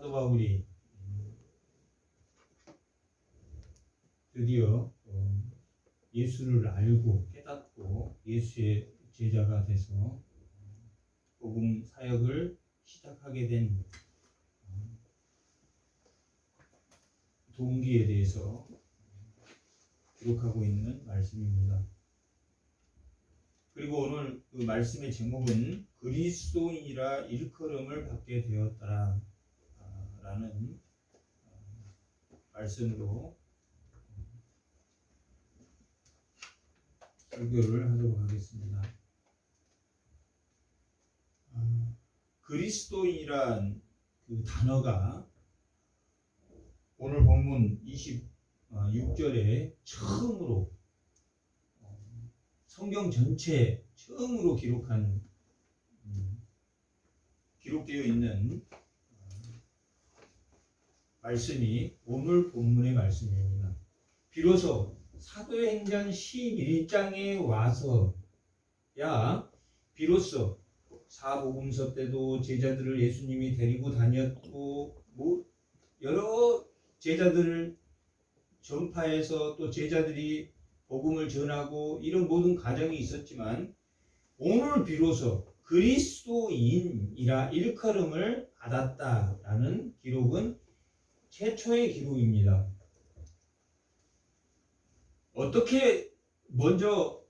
사도 바울이 드디어 예수를 알고 깨닫고 예수의 제자가 돼서 복음 사역을 시작하게 된 동기에 대해서 기록하고 있는 말씀입니다. 그리고 오늘 그 말씀의 제목은 그리스도인이라 일컬음을 받게 되었다라 라는 말씀으로 설교를 하도록 하겠습니다. 그리스도인이란 그 단어가 오늘 본문 26절에 처음으로 성경 전체에 처음으로 기록되어 있는 말씀이 오늘 본문의 말씀입니다. 비로소 사도행전 11장에 와서야 비로소 사복음서 때도 제자들을 예수님이 데리고 다녔고 여러 제자들을 전파해서 또 제자들이 복음을 전하고 이런 모든 과정이 있었지만 오늘 비로소 그리스도인이라 일컬음을 받았다라는 기록은 최초의 기록입니다. 어떻게 먼저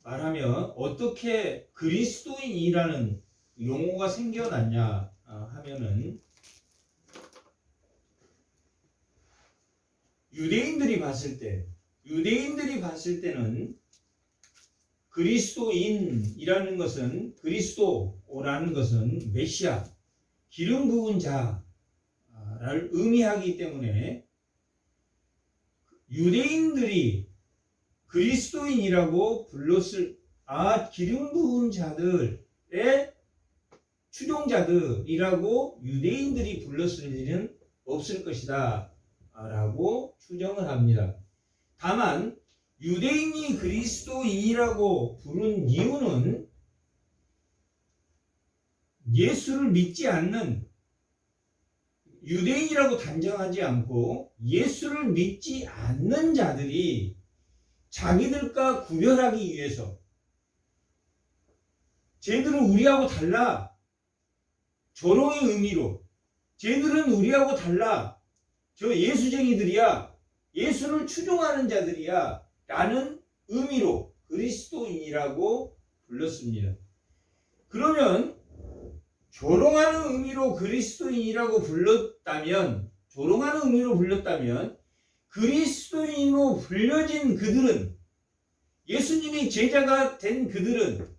말하면 어떻게 그리스도인이라는 용어가 생겨났냐 하면은 유대인들이 봤을 때는 그리스도인이라는 것은 그리스도라는 것은 메시아 기름 부은 자를 의미하기 때문에 유대인들이 그리스도인이라고 불렀을 기름 부은 자들의 추종자들이라고 유대인들이 불렀을 일은 없을 것이다 라고 추정을 합니다. 다만 유대인이 그리스도인이라고 부른 이유는 예수를 믿지 않는 유대인이라고 단정하지 않고 예수를 믿지 않는 자들이 자기들과 구별하기 위해서 쟤들은 우리하고 달라 조롱의 의미로 쟤들은 우리하고 달라 저 예수쟁이들이야 예수를 추종하는 자들이야 라는 의미로 그리스도인이라고 불렀습니다. 그러면 조롱하는 의미로 그리스도인이라고 불렀다면 그리스도인으로 불려진 그들은 예수님이 제자가 된 그들은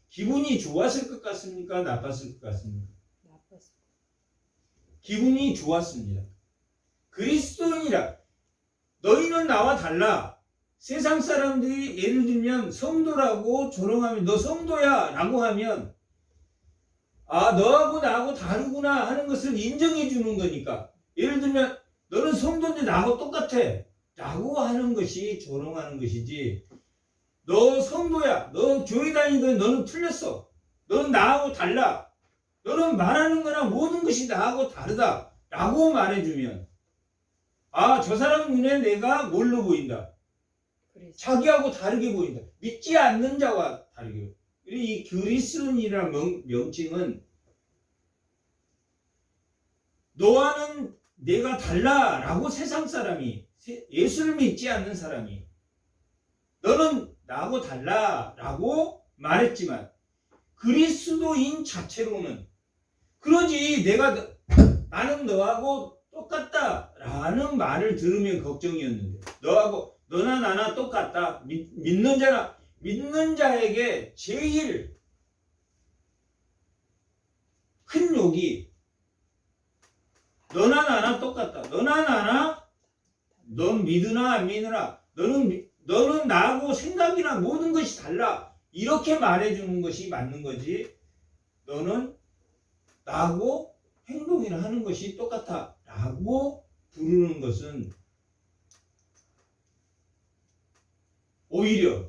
기분이 좋았을 것 같습니까? 나빴을 것 같습니까? 기분이 좋았습니다. 그리스도인이라 너희는 나와 달라. 세상 사람들이 예를 들면 성도라고 조롱하면 너 성도야 라고 하면 너하고 나하고 다르구나 하는 것을 인정해 주는 거니까 예를 들면 너는 성도인데 나하고 똑같아 라고 하는 것이 조롱하는 것이지 너 성도야 너 교회 다니던 너는 틀렸어 너는 나하고 달라 너는 말하는 거나 모든 것이 나하고 다르다 라고 말해주면 저 사람 눈에 내가 뭘로 보인다 자기하고 다르게 보인다 믿지 않는 자와 다르게 보인다. 이 그리스도인이라는 명칭은 너와는 내가 달라 라고 세상 사람이 예수를 믿지 않는 사람이 너는 나하고 달라 라고 말했지만 그리스도인 자체로는 그러지 나는 너하고 똑같다 라는 말을 들으면 걱정이었는데 너나 나나 똑같다 믿는 자에게 제일 큰 욕이 너나 나나 똑같다. 너나 나나 넌 믿으나 안 믿으나 너는 나하고 생각이나 모든 것이 달라. 이렇게 말해주는 것이 맞는 거지. 너는 나하고 행동이나 하는 것이 똑같아 라고 부르는 것은 오히려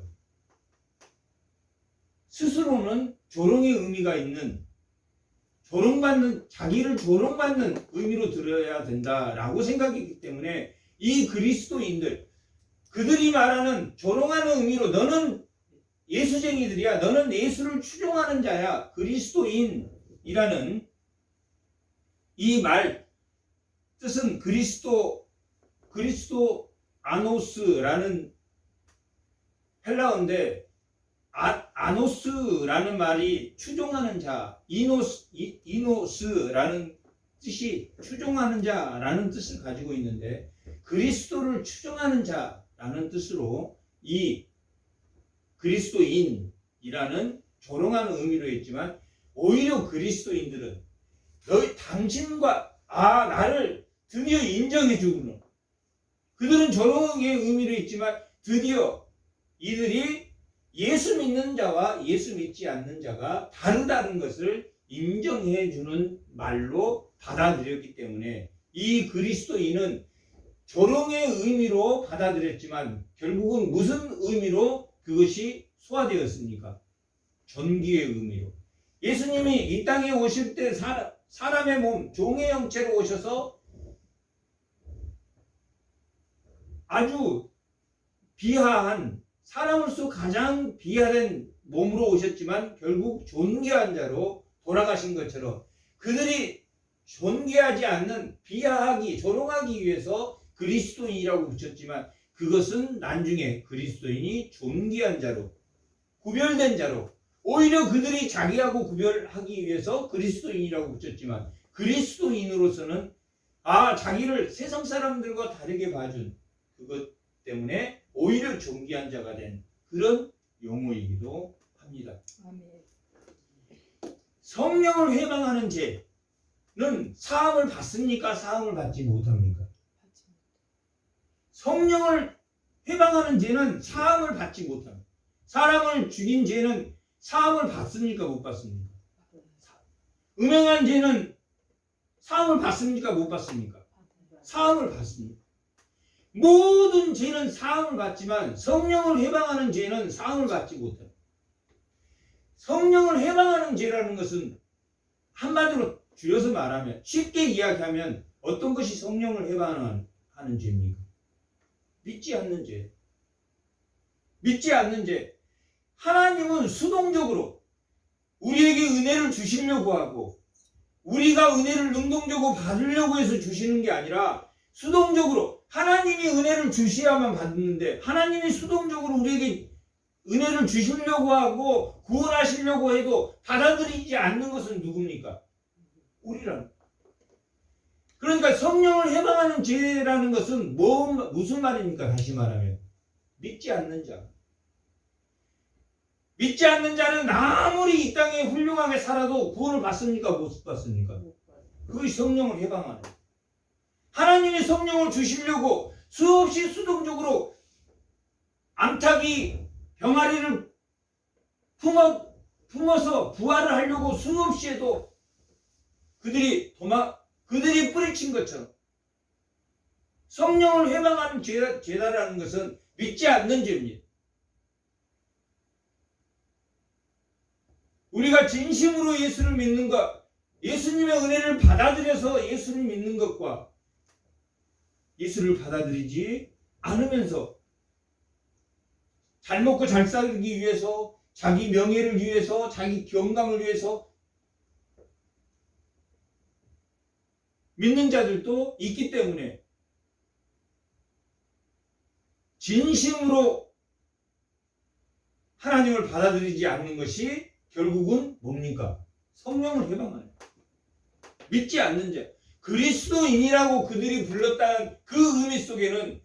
스스로는 조롱의 의미가 있는 자기를 조롱받는 의미로 들어야 된다라고 생각했기 때문에 이 그리스도인들, 그들이 말하는 조롱하는 의미로 너는 예수쟁이들이야, 너는 예수를 추종하는 자야, 그리스도인이라는 이 말 뜻은 그리스도 아노스라는 헬라어인데, 아노스라는 말이 추종하는 자, 이노스라는 뜻이 추종하는 자라는 뜻을 가지고 있는데, 그리스도를 추종하는 자라는 뜻으로 이 그리스도인이라는 조롱하는 의미로 했지만, 오히려 그리스도인들은 당신과 나를 드디어 인정해주구나. 그들은 조롱의 의미로 했지만 드디어 이들이 예수 믿는 자와 예수 믿지 않는 자가 다르다는 것을 인정해주는 말로 받아들였기 때문에 이 그리스도인은 조롱의 의미로 받아들였지만 결국은 무슨 의미로 그것이 소화되었습니까? 존귀의 의미로. 예수님이 이 땅에 오실 때 사람의 몸, 종의 형체로 오셔서 아주 비하한, 사람으로서 가장 비하된 몸으로 오셨지만 결국 존귀한 자로 돌아가신 것처럼 그들이 존귀하지 않는, 비하하기, 조롱하기 위해서 그리스도인이라고 붙였지만 그것은 나중에 그리스도인이 존귀한 자로, 구별된 자로, 오히려 그들이 자기하고 구별하기 위해서 그리스도인이라고 붙였지만 그리스도인으로서는 자기를 세상 사람들과 다르게 봐준 그것 때문에 오히려 존귀한 자가 된 그런 용어이기도 합니다. 아멘. 성령을 회방하는 죄는 사함을 받습니까? 사함을 받지 못합니까? 성령을 회방하는 죄는 사함을 받지 못합니다. 사람을 죽인 죄는 사함을 받습니까? 못 받습니까? 음행한 죄는 사함을 받습니까? 못 받습니까? 사함을 받습니다. 모든 죄는 사함을 받지만 성령을 해방하는 죄는 사함을 받지 못합니다. 성령을 해방하는 죄라는 것은 한마디로 줄여서 말하면, 쉽게 이야기하면 어떤 것이 성령을 해방하는 죄입니까? 믿지 않는 죄. 믿지 않는 죄. 하나님은 수동적으로 우리에게 은혜를 주시려고 하고 우리가 은혜를 능동적으로 받으려고 해서 주시는 게 아니라 수동적으로 하나님이 은혜를 주셔야만 받는데, 하나님이 수동적으로 우리에게 은혜를 주시려고 하고 구원하시려고 해도 받아들이지 않는 것은 누굽니까? 우리라는. 그러니까 성령을 해방하는 죄라는 것은 무슨 말입니까? 다시 말하면 믿지 않는 자. 믿지 않는 자는 아무리 이 땅에 훌륭하게 살아도 구원을 받습니까? 못 받습니까? 그것이 성령을 해방하는. 하나님이 성령을 주시려고 수없이 수동적으로 암탉이 병아리를 품어서 부활을 하려고 수없이 해도 그들이 뿌리친 것처럼 성령을 해방하는 죄다라는 것은 믿지 않는 죄입니다. 우리가 진심으로 예수를 믿는 것, 예수님의 은혜를 받아들여서 예수를 믿는 것과 예수를 받아들이지 않으면서 잘 먹고 잘 살기 위해서, 자기 명예를 위해서, 자기 건강을 위해서 믿는 자들도 있기 때문에 진심으로 하나님을 받아들이지 않는 것이 결국은 뭡니까? 성령을 해방하는, 믿지 않는 자. 그리스도인이라고 그들이 불렀다는 그 의미 속에는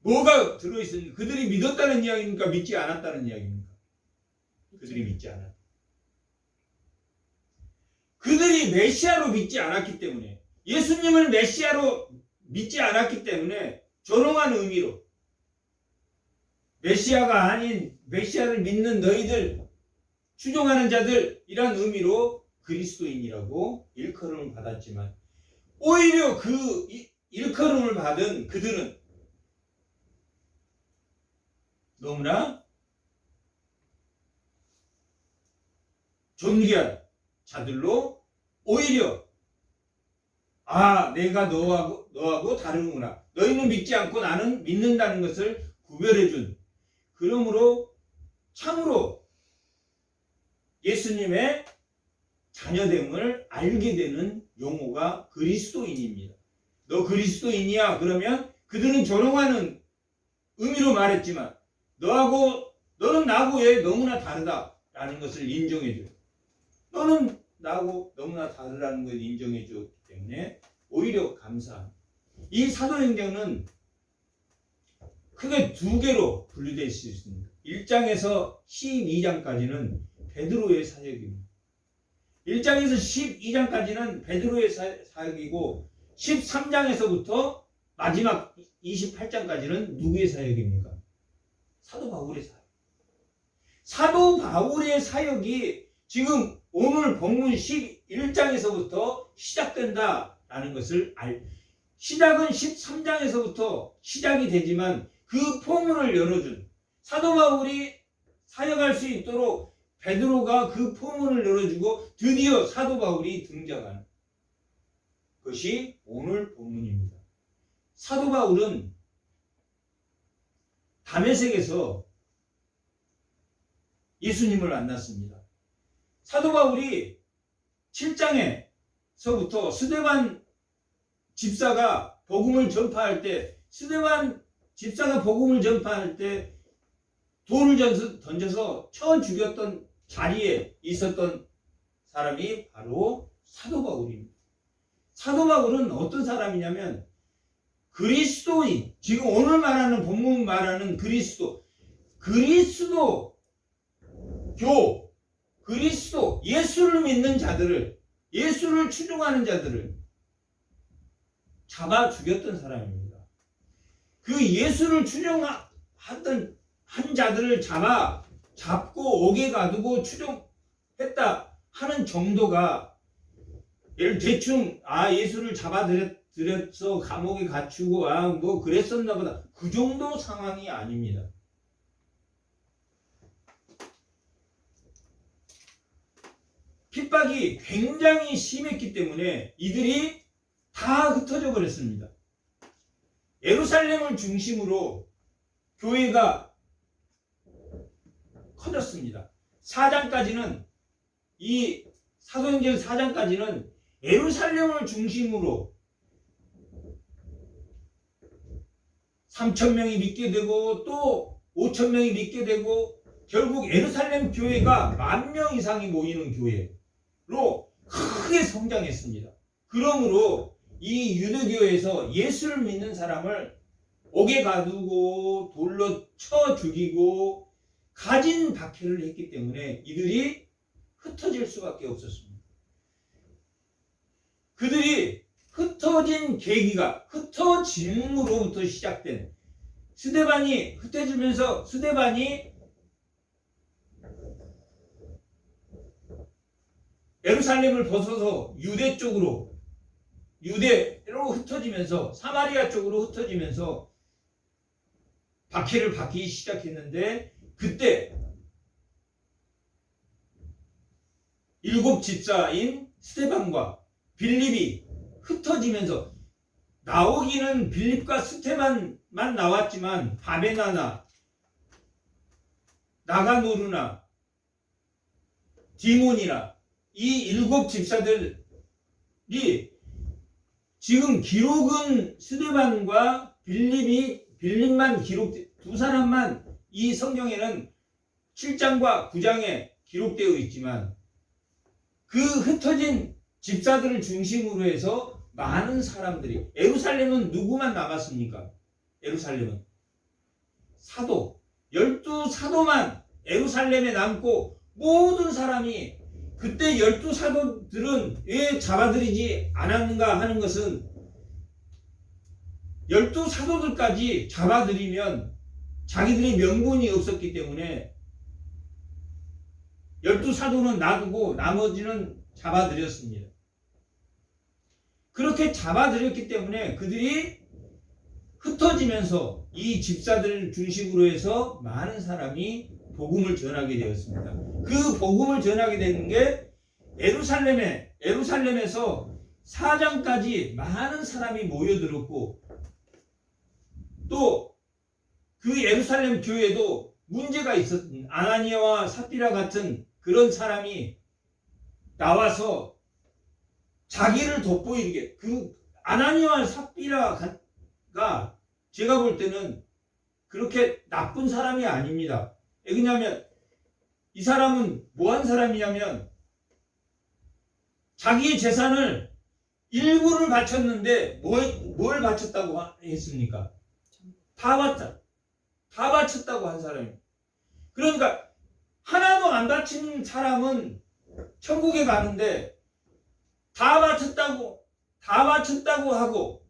뭐가 들어있습니까? 그들이 믿었다는 이야기입니까? 믿지 않았다는 이야기입니까? 그들이 믿지 않았다. 그들이 메시아로 믿지 않았기 때문에, 예수님을 메시아로 믿지 않았기 때문에 조롱한 의미로 메시아가 아닌 메시아를 믿는 너희들, 추종하는 자들, 이란 의미로 그리스도인이라고 일컬음을 받았지만 오히려 그 일컬음을 받은 그들은 너무나 존귀한 자들로 오히려 내가 너하고 다르구나. 너희는 믿지 않고 나는 믿는다는 것을 구별해준. 그러므로 참으로 예수님의 자녀됨을 알게 되는 용어가 그리스도인입니다. 너 그리스도인이야? 그러면 그들은 조롱하는 의미로 말했지만 너는 나하고 왜 너무나 다르다라는 것을 인정해줘요. 너는 나하고 너무나 다르다는 것을 인정해줬기 때문에 오히려 감사합니다. 이 사도행전은 크게 두 개로 분류될 수 있습니다. 1장에서 12장까지는 베드로의 사역입니다. 1장에서 12장까지는 베드로의 사역이고 13장에서부터 마지막 28장까지는 누구의 사역입니까? 사도 바울의 사역. 사도 바울의 사역이 지금 오늘 본문 11장에서부터 시작된다라는 것을 시작은 13장에서부터 시작이 되지만 그 포문을 열어준 사도 바울이 사역할 수 있도록 베드로가 그 포문을 열어주고 드디어 사도 바울이 등장하는 것이 오늘 본문입니다. 사도 바울은 다메섹에서 예수님을 만났습니다. 사도 바울이 7장에서부터 스데반 집사가 복음을 전파할 때 돌을 던져서 쳐 죽였던 자리에 있었던 사람이 바로 사도 바울입니다. 사도 바울은 어떤 사람이냐면 그리스도인, 지금 오늘 말하는 본문 말하는 그리스도, 예수를 믿는 자들을, 예수를 추종하는 자들을 잡아 죽였던 사람입니다. 그 예수를 추종하던 한 자들을 잡고 옥에 가두고 추종했다 하는 정도가 대충 예수를 잡아들여서 감옥에 갇히고 뭐 그랬었나 보다, 그 정도 상황이 아닙니다. 핍박이 굉장히 심했기 때문에 이들이 다 흩어져 버렸습니다. 예루살렘을 중심으로 교회가 커졌습니다. 4장까지는 이 사도행전 4장까지는 예루살렘을 중심으로 3,000명이 믿게 되고 또 5,000명이 믿게 되고 결국 예루살렘 교회가 10,000명 이상이 모이는 교회로 크게 성장했습니다. 그러므로 이 유대교에서 예수를 믿는 사람을 옥에 가두고 돌로 쳐 죽이고 가진 박해를 했기 때문에 이들이 흩어질 수밖에 없었습니다. 그들이 흩어진 계기가 흩어짐으로부터 시작된, 스데반이 흩어지면서 스데반이 예루살렘을 벗어서 유대로 흩어지면서 사마리아 쪽으로 흩어지면서 박해를 받기 시작했는데, 그때 7 집사인 스데반과 빌립이 흩어지면서, 나오기는 빌립과 스데반만 나왔지만 바베나나 나가노르나 디몬이나 이 7 집사들이 지금 기록은 스데반과 빌립만 두 사람만 이 성경에는 7장과 9장에 기록되어 있지만 그 흩어진 집사들을 중심으로 해서 많은 사람들이, 예루살렘은 누구만 남았습니까? 예루살렘은 12사도만 예루살렘에 남고, 모든 사람이 그때 12사도들은 왜 잡아들이지 않았는가 하는 것은 12사도들까지 잡아들이면 자기들의 명분이 없었기 때문에 12사도는 놔두고 나머지는 잡아들였습니다. 그렇게 잡아들였기 때문에 그들이 흩어지면서 이 집사들을 중심으로 해서 많은 사람이 복음을 전하게 되었습니다. 그 복음을 전하게 되는 게 예루살렘에 예루살렘에서 사장까지 많은 사람이 모여들었고 또 그 예루살렘 교회도 문제가 있었던 아나니아와 삽비라 같은 그런 사람이 나와서 자기를 돋보이게 그 아나니아와 삽비라가 제가 볼 때는 그렇게 나쁜 사람이 아닙니다. 왜냐하면 이 사람은 뭐한 사람이냐면 자기의 재산을 일부를 바쳤는데 뭘 바쳤다고 했습니까? 다 바쳤다고 한 사람이에요. 그러니까 하나도 안 바친 사람은 천국에 가는데 다 바쳤다고 하고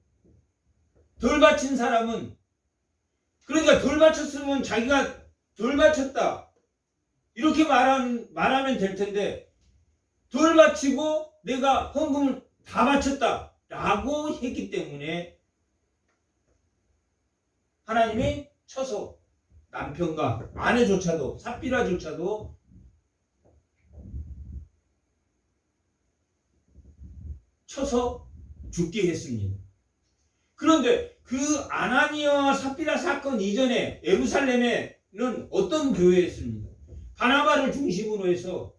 덜 바친 사람은 그러니까 덜 바쳤으면 자기가 덜 바쳤다 이렇게 말하면 될 텐데 덜 바치고 내가 헌금을 다 바쳤다 라고 했기 때문에 하나님이 쳐서 남편과 아내조차도 삽비라조차도 쳐서 죽게 했습니다. 그런데 그 아나니아와 삽비라 사건 이전에 예루살렘에는 어떤 교회였습니까? 바나바를 중심으로 해서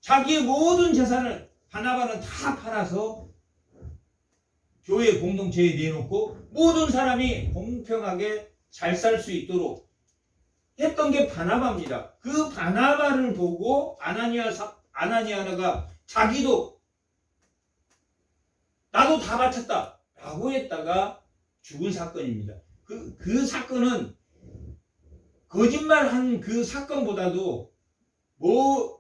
자기의 모든 재산을 바나바는 다 팔아서 교회 공동체에 내놓고 모든 사람이 공평하게 잘 살 수 있도록 했던 게 바나바입니다. 그 바나바를 보고 아나니아가 자기도 나도 다 바쳤다 라고 했다가 죽은 사건입니다. 그 사건은 거짓말한 그 사건보다도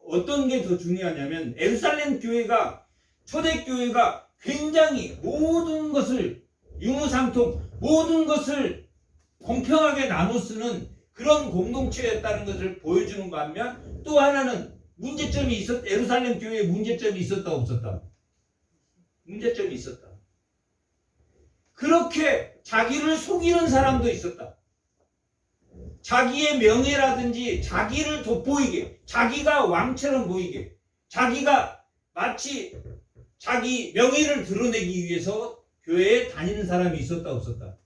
어떤 게 더 중요하냐면 예루살렘 교회가 초대교회가 굉장히 모든 것을 유무상통 모든 것을 공평하게 나눠 쓰는 그런 공동체였다는 것을 보여주는 반면 또 하나는 예루살렘 교회에 문제점이 있었다 없었다? 문제점이 있었다. 그렇게 자기를 속이는 사람도 있었다. 자기의 명예라든지 자기를 돋보이게 자기가 왕처럼 보이게 자기가 마치 자기 명예를 드러내기 위해서 교회에 다니는 사람이 있었다 없었다?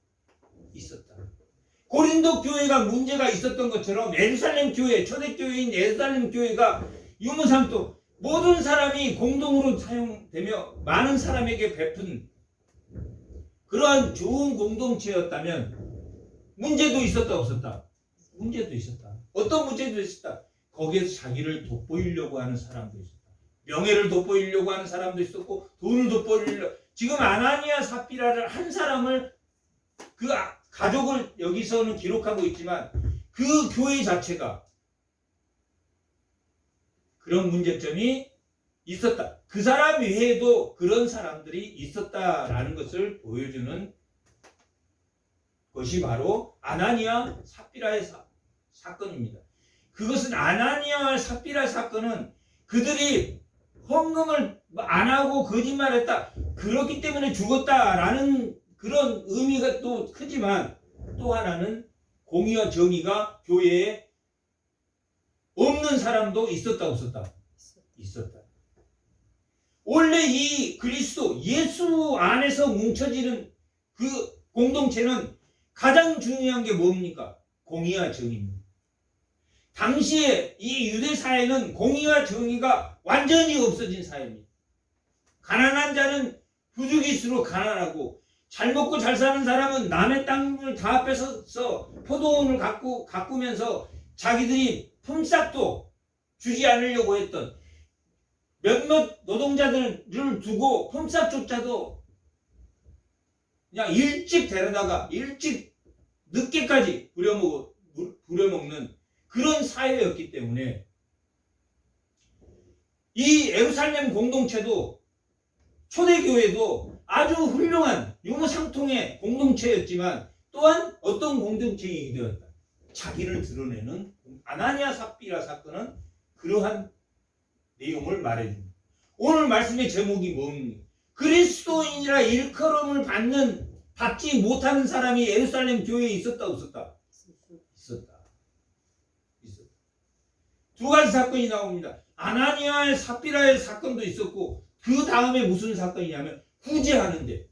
있었다. 고린도 교회가 문제가 있었던 것처럼 예루살렘 교회 초대교회인 예루살렘 교회가 유무상통 모든 사람이 공동으로 사용되며 많은 사람에게 베푼 그러한 좋은 공동체였다면 문제도 있었다 없었다? 문제도 있었다. 어떤 문제도 있었다? 거기에서 자기를 돋보이려고 하는 사람도 있었다. 명예를 돋보이려고 하는 사람도 있었고 돈을 돋보이려고 지금 아나니아 삽비라를 한 사람을 그 가족을 여기서는 기록하고 있지만 그 교회 자체가 그런 문제점이 있었다. 그 사람 외에도 그런 사람들이 있었다라는 것을 보여주는 것이 바로 아나니아 삽비라의 사건입니다. 그것은 아나니아와 삽비라 사건은 그들이 헌금을 안 하고 거짓말했다. 그렇기 때문에 죽었다라는 그런 의미가 또 크지만 또 하나는 공의와 정의가 교회에 없는 사람도 있었다 없었다? 있었다. 원래 이 그리스도 예수 안에서 뭉쳐지는 그 공동체는 가장 중요한 게 뭡니까? 공의와 정의입니다. 당시에 이 유대 사회는 공의와 정의가 완전히 없어진 사회입니다. 가난한 자는 부죽일수록 가난하고 잘 먹고 잘 사는 사람은 남의 땅을 다 뺏어서 포도원을 가꾸면서 자기들이 품삯도 주지 않으려고 했던 몇몇 노동자들을 두고 품삯조차도 그냥 일찍 데려다가 일찍 늦게까지 부려먹는 그런 사회였기 때문에 이 예루살렘 공동체도 초대교회도 아주 훌륭한 유무상통의 공동체였지만 또한 어떤 공동체이기 되었다. 자기를 드러내는 아나니아 삽비라 사건은 그러한 내용을 말해줍니다. 오늘 말씀의 제목이 뭡니까? 그리스도인이라 일컬음을 받지 못하는 사람이 예루살렘 교회에 있었다 없었다? 있었다. 두 가지 사건이 나옵니다. 아나니아의 삽비라의 사건도 있었고 그 다음에 무슨 사건이냐면 구제하는데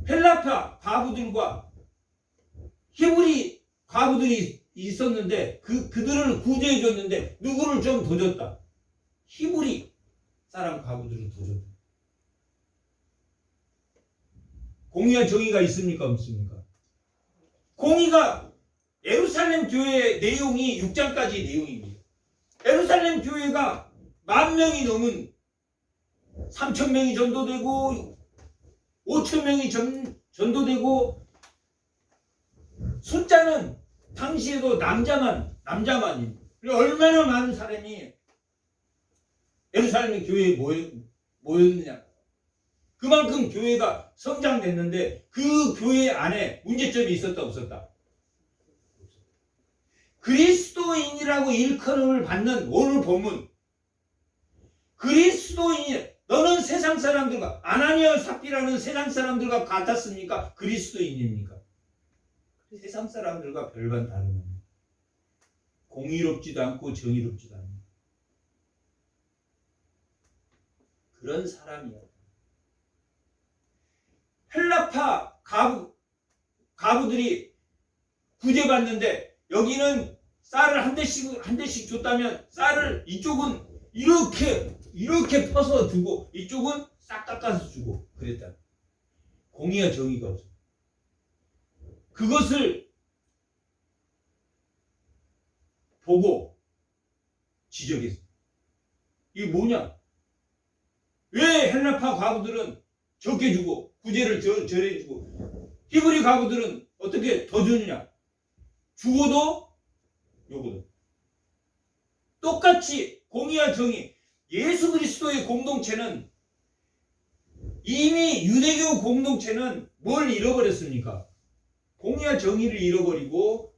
헬라파 과부들과 히브리 과부들이 있었는데 그들을 구제해 줬는데 누구를 좀 더 줬다. 히브리 사람 과부들을 더 줬다. 공의와 정의가 있습니까? 없습니까? 공의가 예루살렘 교회의 내용이 6장까지의 내용입니다. 예루살렘 교회가 10,000명이 넘은 3,000명이 전도되고 5,000명이 전도되고 숫자는 당시에도 남자만입니다. 얼마나 많은 사람이 예루살렘 교회에 모였느냐. 그만큼 교회가 성장됐는데 그 교회 안에 문제점이 있었다 없었다. 그리스도인이라고 일컬음을 받는 오늘 본문, 그리스도인, 너는 세상 사람들과 아나니아와 삽비라는 세상 사람들과 같았습니까? 그리스도인입니까? 세상 사람들과 별반 다릅니다. 공의롭지도 않고 정의롭지도 않습니다. 그런 사람이야. 헬라파 가부들이 구제받는데 여기는 쌀을 한 대씩 줬다면 쌀을 이쪽은 이렇게 퍼서 주고 이쪽은 싹 깎아서 주고 그랬다. 공의와 정의가 없어. 그것을 보고 지적했어. 이게 뭐냐? 왜 헬라파 과부들은 적게 주고 구제를 절해 주고 히브리 과부들은 어떻게 더 주느냐? 주고도 요거도 똑같이 공의와 정의, 예수 그리스도의 공동체는 이미 유대교 공동체는 뭘 잃어버렸습니까? 공의와 정의를 잃어버리고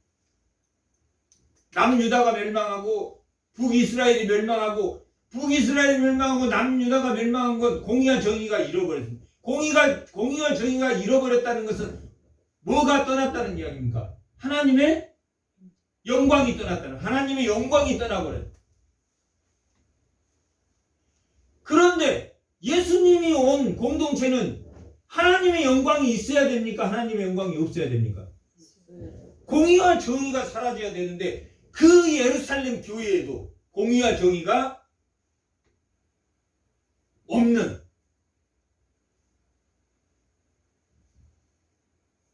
남유다가 멸망하고 북이스라엘이 멸망하고 남유다가 멸망한 건 공의와 정의가 잃어버렸습니다. 공의와 정의가 잃어버렸다는 것은 뭐가 떠났다는 이야기입니까? 하나님의 영광이 떠났다는, 하나님의 영광이 떠나버렸다. 그런데 예수님이 온 공동체는 하나님의 영광이 있어야 됩니까? 하나님의 영광이 없어야 됩니까? 공의와 정의가 사라져야 되는데 그 예루살렘 교회에도 공의와 정의가 없는,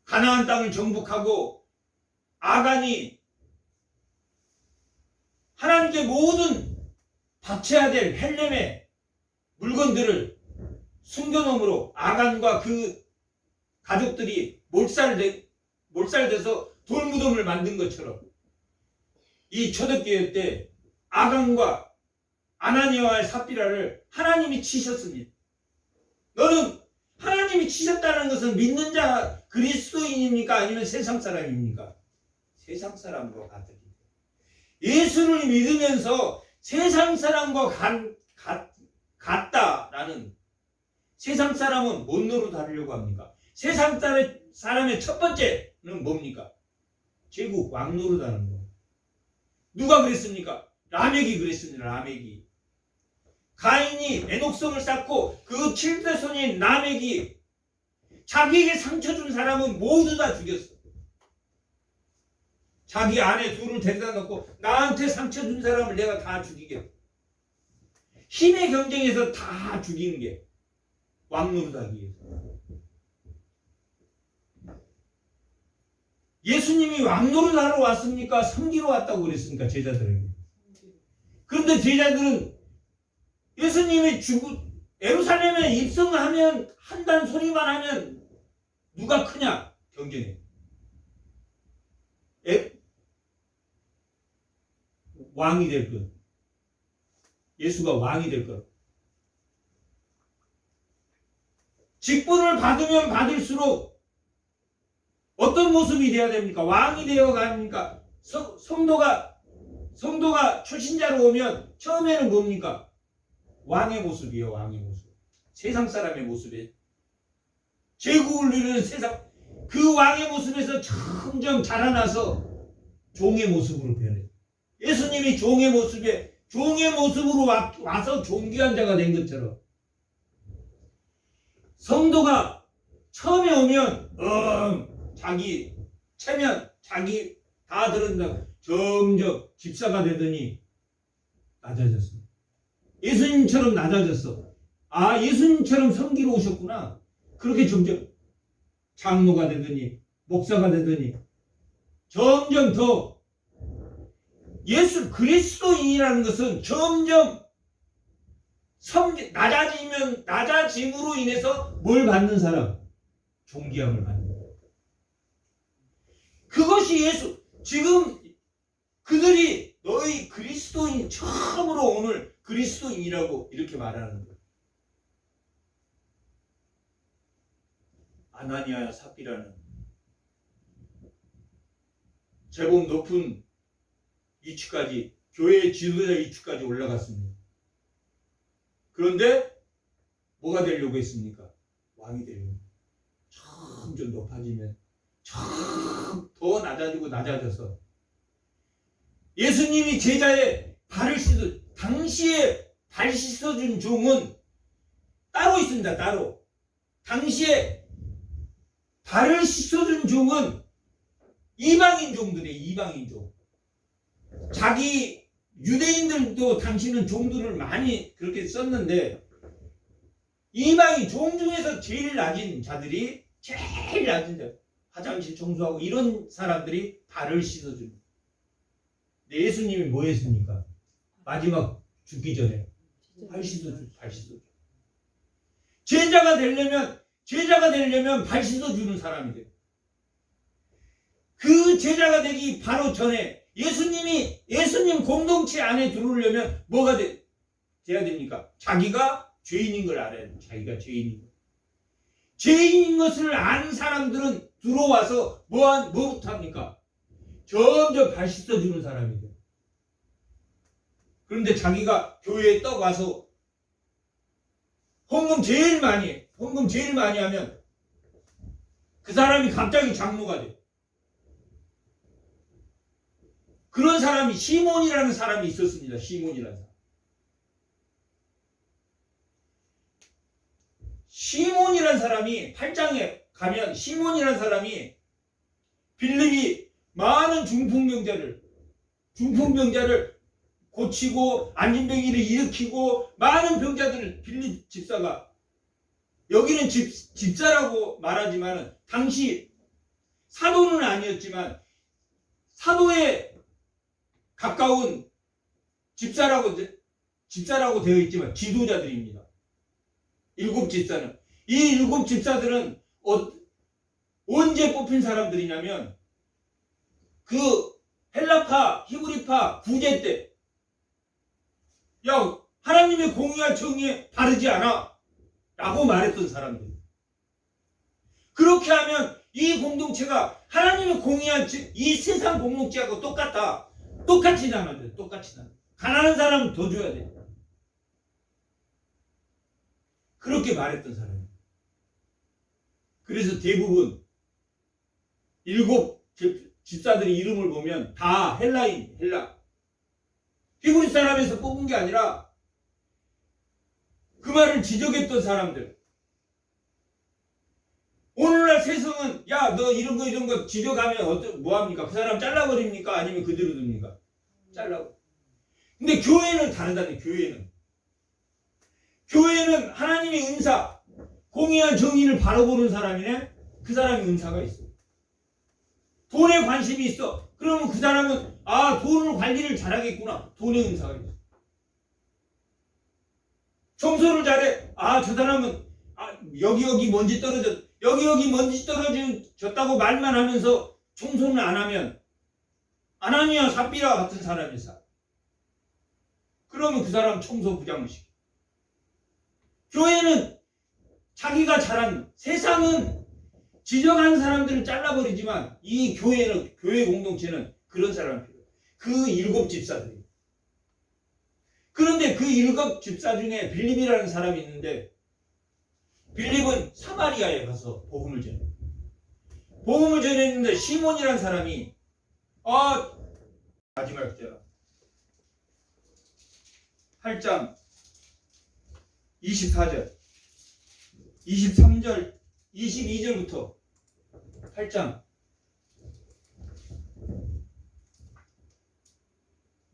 가나안 땅을 정복하고 아간이 하나님께 모든 바쳐야 될 헬렘의 물건들을 숨겨놓음으로 아간과 그 가족들이 몰살돼서 돌무덤을 만든 것처럼 이 초대교회 때 아간과 아나니아와 삽비라를 하나님이 치셨습니다. 너는 하나님이 치셨다는 것은 믿는 자 그리스도인입니까? 아니면 세상 사람입니까? 세상 사람과 같으니 예수를 믿으면서 세상 사람과 같다라는, 세상 사람은 뭔 노릇 하려고 합니까? 세상 사람의 첫 번째는 뭡니까? 제국 왕 노릇하는 거. 누가 그랬습니까? 라멕이 그랬습니다. 라멕이. 가인이 에녹성을 쌓고 그 7대 손인 라멕이 자기에게 상처 준 사람은 모두 다 죽였어. 자기 아내 둘을 데려다 놓고 나한테 상처 준 사람을 내가 다 죽이겠다. 힘의 경쟁에서 다 죽이는 게 왕노릇하기 위해서. 예수님이 왕노릇하러 왔습니까? 섬기러 왔다고 그랬습니까? 제자들에게. 그런데 제자들은 예수님이 예루살렘에 입성하면 한다는 소리만 하면 누가 크냐? 경쟁해. 왕이 될 것. 예수가 왕이 될 것. 직분을 받으면 받을수록 어떤 모습이 되어야 됩니까? 왕이 되어 갑니까? 성도가 초신자로 오면 처음에는 뭡니까? 왕의 모습이에요. 왕의 모습. 세상 사람의 모습이에요. 제국을 누리는 세상, 그 왕의 모습에서 점점 자라나서 종의 모습으로 변해요. 예수님이 종의 모습으로 와서 존귀한 자가 된 것처럼 성도가 처음에 오면 자기 체면 자기 다 들은다 점점 집사가 되더니 낮아졌어. 예수님처럼 낮아졌어. 아, 예수님처럼 섬기러 오셨구나. 그렇게 점점 장로가 되더니 목사가 되더니 점점 더 예수 그리스도인이라는 것은 점점 낮아짐으로 인해서 뭘 받는 사람? 존귀함을 받는 거예요. 그것이 예수. 지금 그들이 너희 그리스도인 처음으로 오늘 그리스도인이라고 이렇게 말하는 거예요. 아나니아와 삽비라는 제법 높은 위치까지 교회의 지도자 위치까지 올라갔습니다. 그런데 뭐가 되려고 했습니까? 왕이 되려고. 점점 높아지면 더 낮아져서 예수님이 제자의 발을 당시에 발 씻어준 종은 따로 있습니다. 따로. 당시에 발을 씻어준 종은 이방인 종들이에요. 이방인 종. 자기 유대인들도 당시는 종들을 많이 그렇게 썼는데 이방인 종 중에서 제일 낮은 자들이 화장실 청소하고 이런 사람들이 발을 씻어줍니다. 근데 예수님이 뭐 했습니까? 마지막 죽기 전에 발 씻어줘. 제자가 되려면 발 씻어주는 사람이 돼요. 그 제자가 되기 바로 전에 예수님 공동체 안에 들어오려면 뭐가 돼야 됩니까? 자기가 죄인인 걸 알아야 돼요. 자기가 죄인인 걸. 죄인인 것을 아는 사람들은 들어와서 뭐부터 합니까? 점점 발 씻어주는 사람이 돼요. 그런데 자기가 교회에 떡 와서 헌금 제일 많이 하면 그 사람이 갑자기 장로가 돼요. 그런 사람이 시몬이라는 사람이 있었습니다. 시몬이라는 사람이 8장에 가면 시몬이라는 사람이 빌립이 많은 중풍병자를 고치고 안진뱅이를 일으키고 많은 병자들을 빌립 집사가 여기는 집사라고 말하지만 당시 사도는 아니었지만 사도에 가까운 집사라고 되어 있지만 지도자들입니다. 7 집사는. 이 7 집사들은 언제 뽑힌 사람들이냐면 그 헬라파, 히브리파 구제 때 야, 하나님의 공의와 정의에 바르지 않아 라고 말했던 사람들. 그렇게 하면 이 공동체가 하나님의 공의와 이 세상 공동체하고 똑같이 나눠야 돼. 가난한 사람은 더 줘야 돼. 그렇게 말했던 사람이에요. 그래서 대부분 7 집사들의 이름을 보면 다 헬라. 히브리 사람에서 뽑은 게 아니라 그 말을 지적했던 사람들. 오늘날 세상은 야, 너 이런 거 지적하면 뭐합니까? 그 사람 잘라버립니까? 아니면 그대로 둡니까? 잘라버려. 근데 교회는 다르다네. 교회는 하나님의 은사, 공의와 정의를 바로 보는 사람이네. 그 사람이 은사가 있어. 돈에 관심이 있어. 그러면 그 사람은 돈을 관리를 잘하겠구나. 돈의 은사가 있어. 청소를 잘해. 저 사람은 여기 먼지 떨어졌다고 말만 하면서 청소는 안 하면 아나니아 삽비라 같은 사람이 있어. 그러면 그 사람 청소 부장을 시켜. 교회는 자기가 잘한, 세상은 지적한 사람들을 잘라버리지만 이 교회 공동체는 그런 사람이 필요해요. 그 7 집사들이. 그런데 그 7 집사 중에 빌립이라는 사람이 있는데 빌립은 사마리아에 가서 복음을 전했는데 시몬이라는 사람이 마지막 절 8장 24절, 23절, 22절부터 8장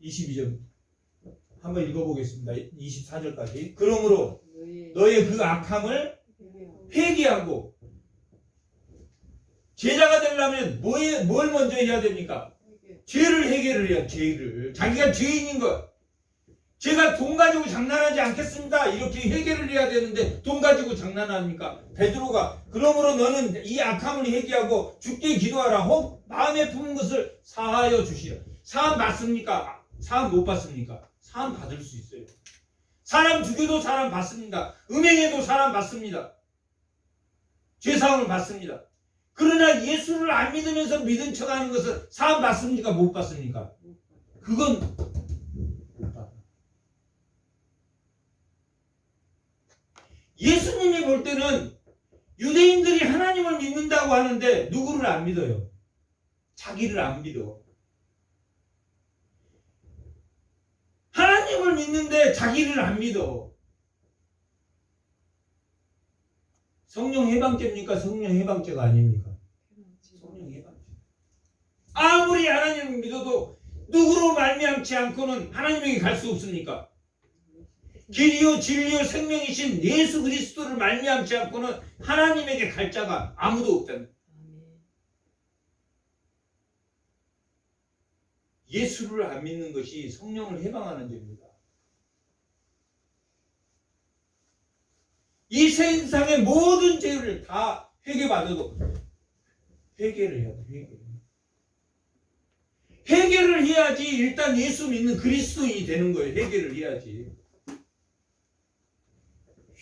22절 한번 읽어보겠습니다. 24절까지. 그러므로 너의 그 악함을 회개하고 제자가 되려면 뭘 먼저 해야 됩니까? 죄를 해결을 해야. 죄를. 자기가 죄인인 것. 제가 돈 가지고 장난하지 않겠습니다. 이렇게 해결을 해야 되는데 돈 가지고 장난합니까? 베드로가 그러므로 너는 이 악함을 회개하고 주께 기도하라. 혹 마음에 품은 것을 사하여 주시라. 사함 받습니까? 사함 못 받습니까? 사함 받을 수 있어요. 사람 죽여도 사람 받습니다. 음행해도 사람 받습니다. 죄사함을 받습니다. 그러나 예수를 안 믿으면서 믿은 척하는 것은 사함 받습니까? 못 받습니까? 그건 못 받아. 예수님이 볼 때는 유대인들이 하나님을 믿는다고 하는데 누구를 안 믿어요? 자기를 안 믿어. 하나님을 믿는데 자기를 안 믿어. 성령 해방죄입니까? 성령 해방죄가 아닙니까? 성령 해방죄. 아무리 하나님을 믿어도 누구로 말미암지 않고는 하나님에게 갈 수 없습니까? 길이요 진리요 생명이신 예수 그리스도를 말미암지 않고는 하나님에게 갈 자가 아무도 없다는. 예수를 안 믿는 것이 성령을 해방하는 죄입니다. 이 세상의 모든 죄를 다 회개받아도 회개를 해야 돼. 회개를 해야지 일단 예수 믿는 그리스도인이 되는 거예요. 회개를 해야지.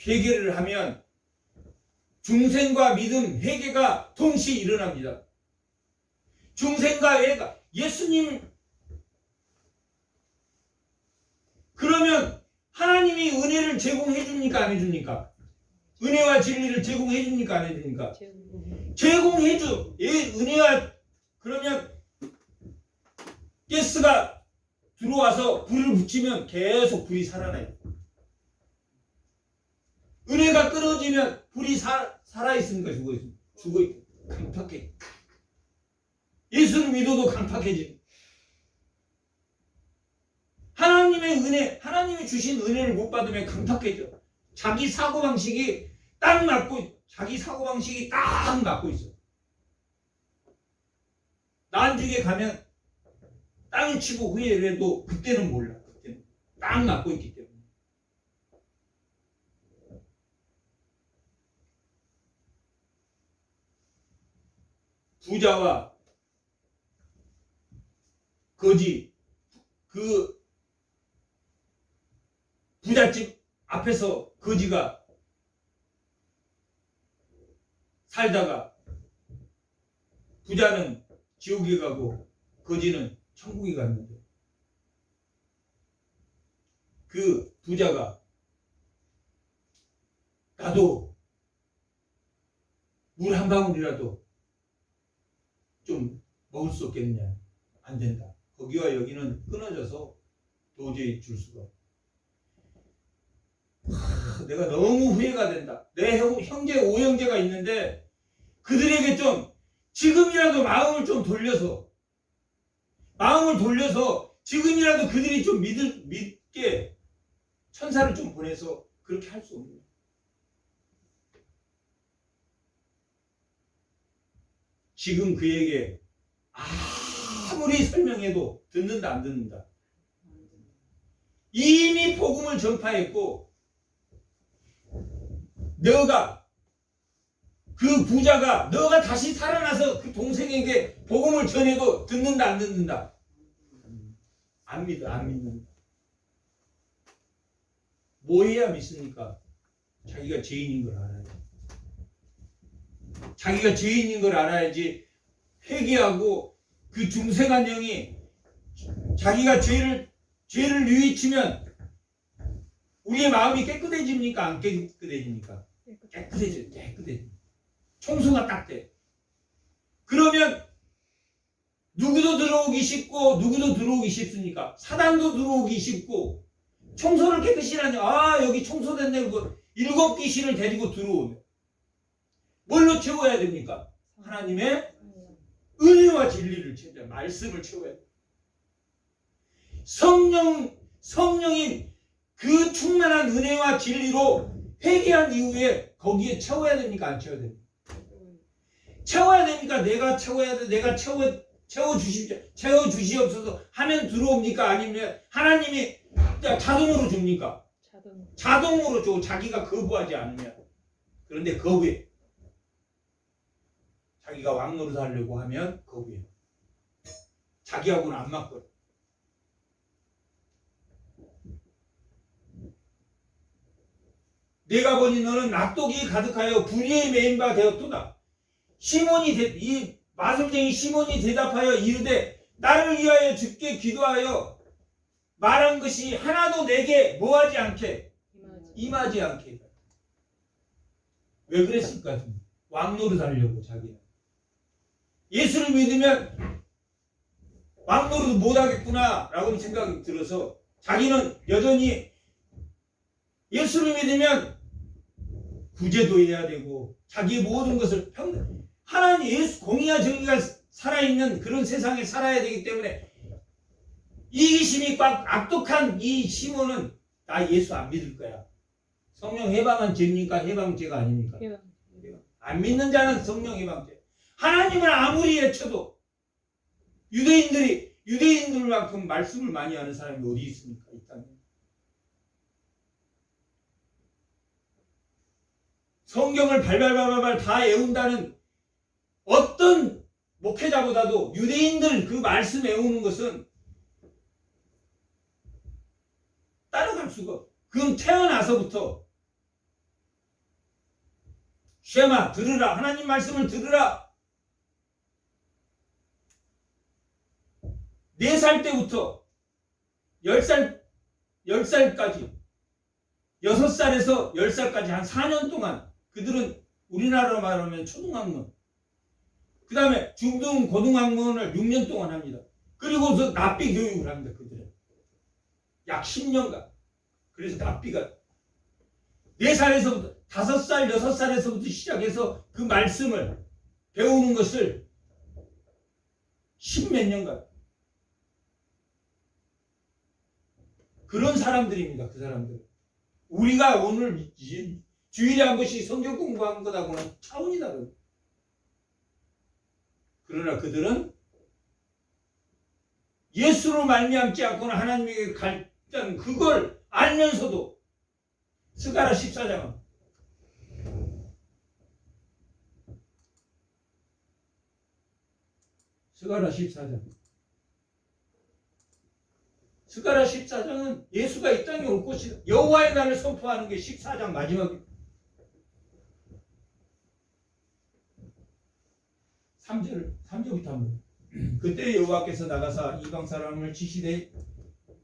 회개를 하면 중생과 믿음, 회개가 동시에 일어납니다. 중생과 회개가 예수님 그러면 하나님이 은혜를 제공해 줍니까? 안 해줍니까? 은혜와 진리를 제공해 줍니까? 안 해줍니까? 제공해 줘. 은혜와 그러면 가스가 들어와서 불을 붙이면 계속 불이 살아나요. 은혜가 끊어지면 불이 살아있습니까? 죽어있습니까? 죽어있고 강팍해. 예수를 믿어도 강팍해지. 하나님의 은혜, 하나님이 주신 은혜를 못 받으면 강팍해져. 자기 사고방식이 딱 맞고, 자기 사고방식이 딱 맞고 있어. 난중에 가면 땅을 치고 후회를 해도 그때는 몰라. 그때는 딱 맞고 있기 때문에. 부자와 거지, 그 부잣집 앞에서 거지가 살다가 부자는 지옥에 가고 거지는 천국에 갔는데 그 부자가 나도 물 한 방울이라도 좀 먹을 수 없겠느냐. 안 된다. 거기와 여기는 끊어져서 도저히 줄 수가 없다. 내가 너무 후회가 된다. 내 형제 오형제가 있는데 그들에게 좀 지금이라도 마음을 돌려서 지금이라도 그들이 좀 믿게 천사를 좀 보내서 그렇게 할 수 없는. 지금 그에게 아무리 설명해도 듣는다 안 듣는다. 이미 복음을 전파했고 너가 그 부자가 너가 다시 살아나서 그 동생에게 복음을 전해도 듣는다 안 듣는다. 안 믿어. 안 믿는다. 뭐 해야 믿습니까? 자기가 죄인인 걸 알아야지. 자기가 죄인인 걸 알아야지. 회개하고 그 중생한 영이 자기가 죄를 뉘우치면 우리의 마음이 깨끗해집니까? 안 깨끗해집니까? 깨끗해져. 청소가 딱 돼. 그러면 누구도 들어오기 쉽고 누구도 들어오기 쉽습니까? 사단도 들어오기 쉽고 청소를 깨끗이 하냐. 아, 여기 청소됐네. 그 7귀신을 데리고 들어오네. 뭘로 채워야 됩니까? 하나님의 은혜와 진리를 채워야, 말씀을 채워야 돼. 성령인 그 충만한 은혜와 진리로 회개한 이후에 거기에 채워야 됩니까? 안 채워야 됩니까? 채워야 됩니까? 내가 채워야 돼. 내가 채워주시옵소서 하면 들어옵니까? 아니면 하나님이 자동으로 줍니까? 자동으로 줘. 자기가 거부하지 않으면. 그런데 거부해. 자기가 왕노릇 하려고 하면 거부해. 자기하고는 안 맞거든. 내가 보니 너는 낙독이 가득하여 불의에 매인 바 되었도다. 이 마술쟁이 시몬이 대답하여 이르되 나를 위하여 주께 기도하여 말한 것이 하나도 내게 뭐하지 않게 임하지 않게. 왜 그랬을까? 왕노릇 하려고. 자기는 예수를 믿으면 왕노릇 못하겠구나 라고 생각이 들어서 자기는 여전히 예수를 믿으면 구제도 해야 되고 자기의 모든 것을 하나님 예수 공의와 정의가 살아있는 그런 세상에 살아야 되기 때문에 이기심이 꽉 악독한 이 시몬은 나 예수 안 믿을 거야. 성령 해방한 죄입니까? 해방죄가 아닙니까? 안 믿는 자는 성령 해방죄. 하나님을 아무리 외쳐도 유대인들만큼 말씀을 많이 하는 사람이 어디 있습니까? 이 땅에. 성경을 발발발발 다 외운다는 어떤 목회자보다도 유대인들 그 말씀 외우는 것은 따라갈 수가 없어. 그건 태어나서부터 쉐마 들으라. 하나님 말씀을 들으라. 4살 때부터 10살까지 6살에서 10살까지 한 4년 동안 그들은 우리나라로 말하면 초등학문, 그 다음에 중등 고등학문을 6년 동안 합니다. 그리고서 납비 교육을 합니다. 그들은 약 10년간. 그래서 납비가 4살에서부터 5살, 6살에서부터 시작해서 그 말씀을 배우는 것을 10몇 년간. 그런 사람들입니다. 그 사람들. 우리가 오늘 주일에 한 번씩 성경 공부하는 것하고는 차원이 다르다. 그러나 그들은 예수로 말미암지 않고는 하나님에게 갈다는 그걸 알면서도 스가랴 14장은 스가랴 14장은 예수가 이 땅에 올 것이다. 여호와의 날을 선포하는 게 14장 마지막입니다. 3절부터 한번. 그때 여호와께서 나가사 이방 사람을 치시되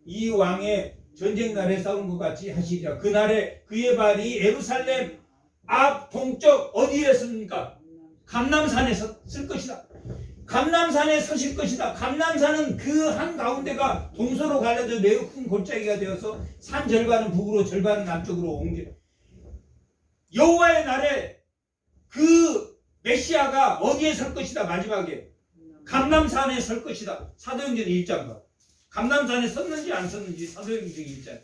이 왕의 전쟁 날에 싸운 것 같이 하시리라. 그날에 그의 발이 예루살렘 앞 동쪽 어디에 씁니까? 감람산에 쓸 것이다. 감람산에 서실 것이다. 감람산은 그 한가운데가 동서로 갈라져 매우 큰 골짜기가 되어서 산 절반은 북으로 절반은 남쪽으로 옮겨. 여호와의 날에 그 메시아가 어디에 설 것이다. 마지막에 감람산에 설 것이다. 사도행전 1장. 감람산에 섰는지 안 섰는지 사도행전 1장.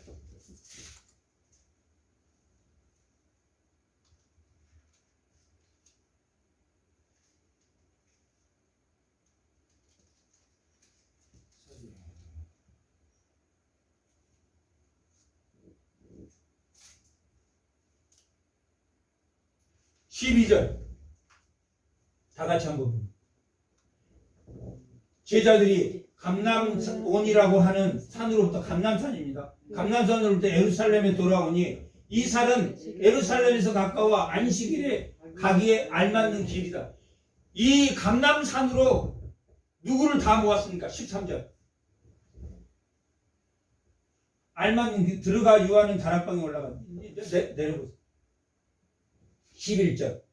(12절) 다 같이 한번. 제자들이 감람온이라고 하는 산으로부터 감람산입니다. 감람산으로부터 예루살렘에 돌아오니 이 산은 예루살렘에서 가까워 안식일에 가기에 알맞는 길이다. 이 감람산으로 누구를 다 모았습니까? 13절. 알맞는 길, 들어가 유하는 다락방에 올라가. 내려보세요. 11절.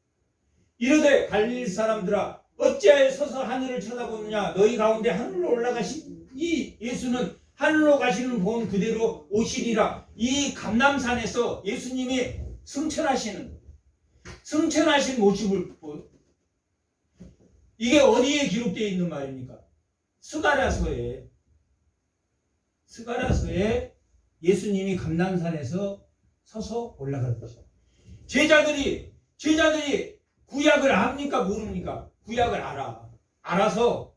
이르되 갈릴리 사람들아 어찌하여 서서 하늘을 쳐다보느냐. 너희 가운데 하늘로 올라가신 이 예수는 하늘로 가시는 본 그대로 오시리라. 이 감람산에서 예수님이 승천하신 모습을 보여. 이게 어디에 기록되어 있는 말입니까? 스가랴서에 예수님이 감람산에서 서서 올라갈 것이다. 제자들이 구약을 압니까? 모릅니까? 구약을 알아. 알아서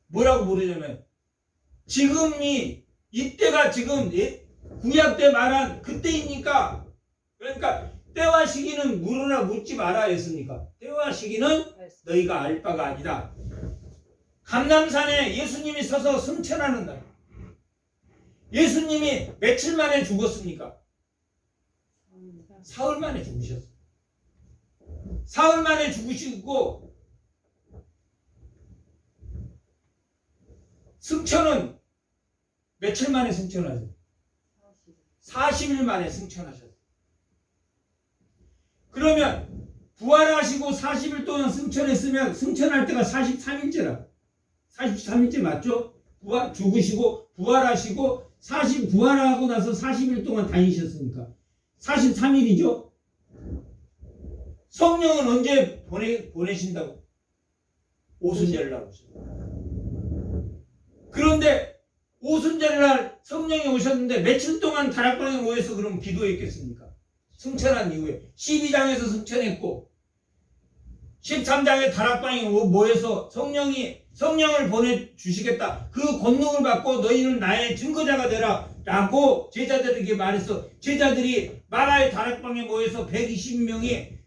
뭐라고 부르냐면 이때가 지금 구약 때 말한 그때입니까? 그러니까 때와 시기는 물으나 묻지 마라 했습니까? 때와 시기는 너희가 알 바가 아니다. 감람산에 예수님이 서서 승천하는 날. 예수님이 며칠 만에 죽었습니까? 사흘 만에 죽으셨어요. 사흘 만에 죽으시고 승천은 며칠 만에 승천하셨어요? 40일 만에 승천하셨어요. 그러면 부활하시고 40일 동안 승천했으면 승천할 때가 43일째라. 43일째 맞죠? 죽으시고 부활하시고 부활하고 나서 40일 동안 다니셨으니까 43일이죠? 성령은 언제 보내신다고? 오순절날 오셨어요. 그런데 오순절날 성령이 오셨는데 며칠 동안 다락방에 모여서 그럼 기도했겠습니까? 승천한 이후에 12장에서 승천했고 13장에 다락방에 모여서 성령을 보내주시겠다. 그 권능을 받고 너희는 나의 증거자가 되라 라고 제자들에게 말해서 제자들이 마라의 다락방에 모여서 120명이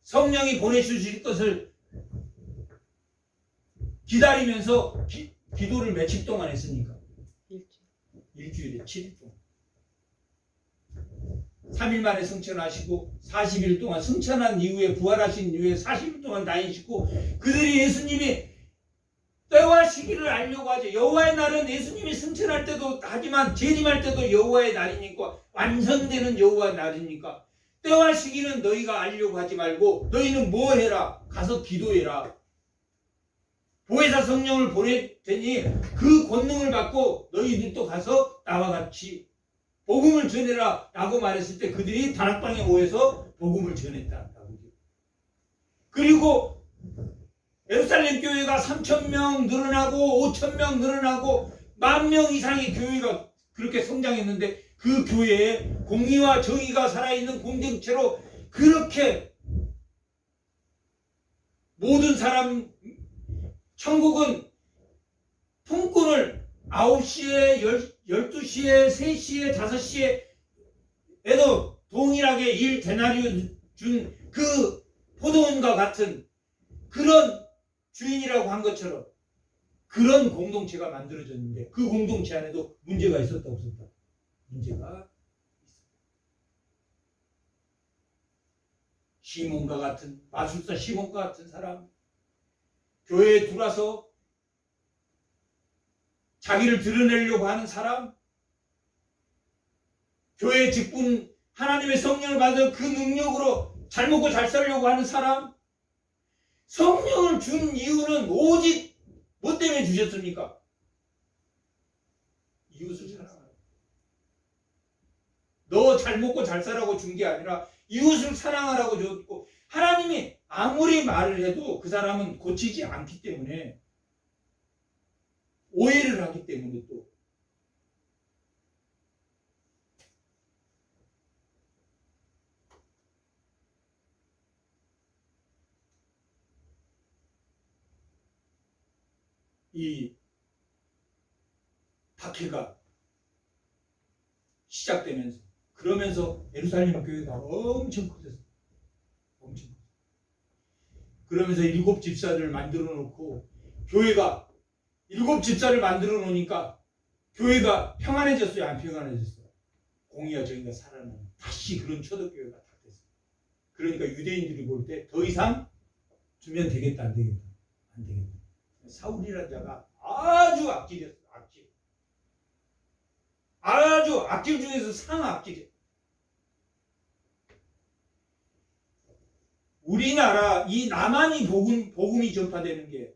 성령이 보내주실 것을 기다리면서 기도를 며칠 동안 했습니까? 일주일에 7일 동안. 3일 만에 승천하시고 40일 동안 승천한 이후에 부활하신 이후에 40일 동안 다니시고 그들이 예수님이 때와 시기를 알려고 하죠. 여호와의 날은 예수님이 승천할 때도 하지만 재림할 때도 여호와의 날이니까 완성되는 여호와의 날이니까 때와 시기는 너희가 알려고 하지 말고 너희는 뭐 해라? 가서 기도해라. 보혜사 성령을 보내더니 그 권능을 받고 너희들도 가서 나와 같이 복음을 전해라 라고 말했을 때 그들이 다락방에 모여서 복음을 전했다. 그리고 예루살렘 교회가 3,000명 늘어나고 5,000명 늘어나고 10,000명 이상의 교회가 그렇게 성장했는데 그 교회에 공의와 정의가 살아있는 공동체로 그렇게 모든 사람 천국은 품꾼을 9시에 12시에 3시에 5시에에도 동일하게 1데나리온 준 그 포도원과 같은 그런 주인이라고 한 것처럼 그런 공동체가 만들어졌는데 그 공동체 안에도 문제가 있었다 없었다? 문제가 있었다. 시몬과 같은 마술사 시몬과 같은 사람 교회에 들어와서 자기를 드러내려고 하는 사람 교회 직분 하나님의 성령을 받은 그 능력으로 잘 먹고 잘 살려고 하는 사람 성령을 준 이유는 오직 뭐 때문에 주셨습니까? 이웃을 사랑하라. 너 잘 먹고 잘 살라고 준 게 아니라 이웃을 사랑하라고 줬고 하나님이 아무리 말을 해도 그 사람은 고치지 않기 때문에 오해를 하기 때문에 또 이 박해가 시작되면서 그러면서 예루살렘 교회가 엄청 커졌어요. 엄청 커졌어요. 그러면서 7 집사를 만들어 놓고 교회가 7 집사를 만들어 놓으니까 교회가 평안해졌어요? 안 평안해졌어요? 공의와 정의가 살아나는 다시 그런 초대교회가 다 됐어요. 그러니까 유대인들이 볼 때 더 이상 주면 되겠다 안 되겠다? 안 되겠다. 사울이라는 자가 아주 악질이었어요. 악질. 아주 악질 중에서 상악질이에요. 우리나라 이 남한이 복음이 전파되는 게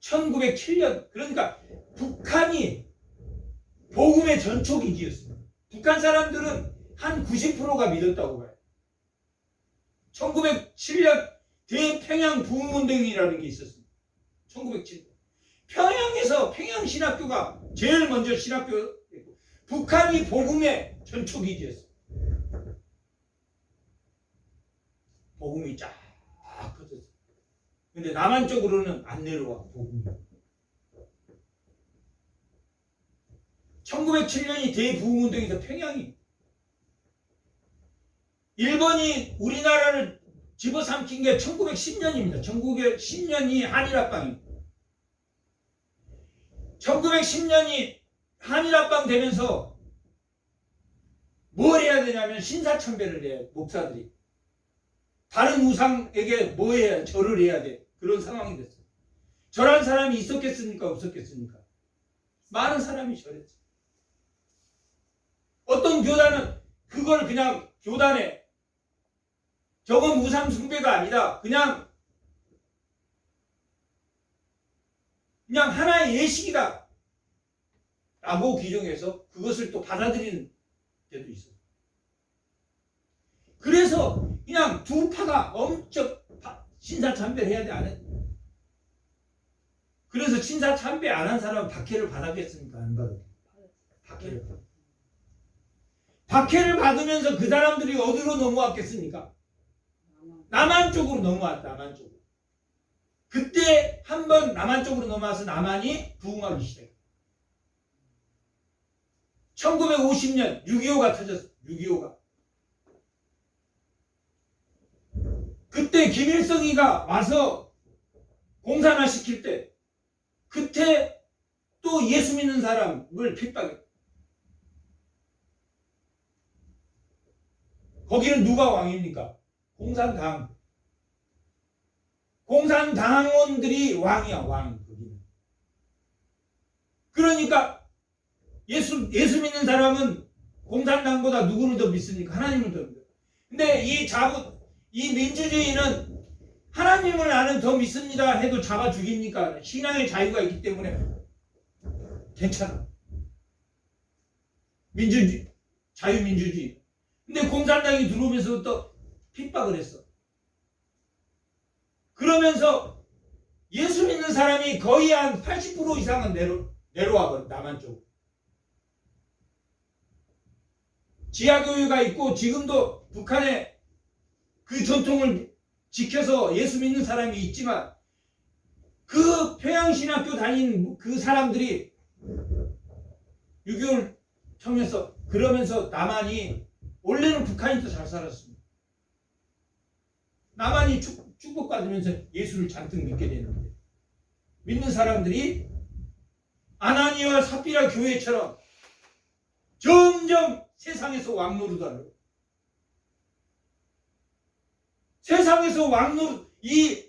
1907년, 그러니까 북한이 복음의 전초기기였습니다. 북한 사람들은 한 90%가 믿었다고 봐요. 1907년 대평양 부흥운동이라는 게 있었습니다. 1907년. 평양에서 평양신학교가 제일 먼저 신학교였고, 북한이 복음의 전초기지였어요. 복음이 쫙 퍼졌어요. 근데 남한 쪽으로는 안 내려와, 복음이. 1907년이 대부흥운동에서 평양이, 일본이 우리나라를 집어삼킨 게 1910년입니다. 1910년이 한일합방입니다. 1910년이 한일합방 되면서 뭘 해야 되냐면 신사참배를 해야 돼, 목사들이. 다른 우상에게 뭐 해야, 절을 해야 돼. 그런 상황이 됐어요. 절한 사람이 있었겠습니까? 없었겠습니까? 많은 사람이 절했죠. 어떤 교단은 그걸 그냥 교단에, 저건 우상 숭배가 아니다, 그냥 하나의 예식이다 라고 규정해서 그것을 또 받아들이는 데도 있어요. 그래서 그냥 두 파가 엄청 신사참배를 해야 돼, 안 해? 그래서 신사참배 안 한 사람은 박해를 받았겠습니까? 안 받았겠습니까? 박해를 받았어요. 박해를 받으면서 그 사람들이 어디로 넘어왔겠습니까? 남한 쪽으로 넘어왔다. 남한 쪽으로. 그때 한번 남한 쪽으로 넘어와서 남한이 부흥하기 시작했어요. 1950년 6.25가 터졌어요. 6.25가. 그때 김일성이가 와서 공산화 시킬 때, 그때 또 예수 믿는 사람을 핍박했어요. 거기는 누가 왕입니까? 공산당. 공산당원들이 왕이야, 왕. 거기는. 그러니까 예수 믿는 사람은 공산당보다 누구를 더 믿습니까? 하나님을 더 믿어요. 근데 이 민주주의는 하나님을 나는 더 믿습니다 해도 잡아 죽입니까? 신앙의 자유가 있기 때문에 괜찮아. 민주주의, 자유민주주의. 근데 공산당이 들어오면서부터 핍박을 했어. 그러면서 예수 믿는 사람이 거의 한 80% 이상은 내려와 버려, 남한 쪽. 지하교회가 있고, 지금도 북한에 그 전통을 지켜서 예수 믿는 사람이 있지만, 그 평양신학교 다닌 그 사람들이 6.25를 통해서, 그러면서 남한이, 원래는 북한이 더 잘 살았습니다. 남한이 축복받으면서 예수를 잔뜩 믿게 되는데, 믿는 사람들이 아나니아와 삽비라 교회처럼 점점 세상에서 왕노릇하려고. 세상에서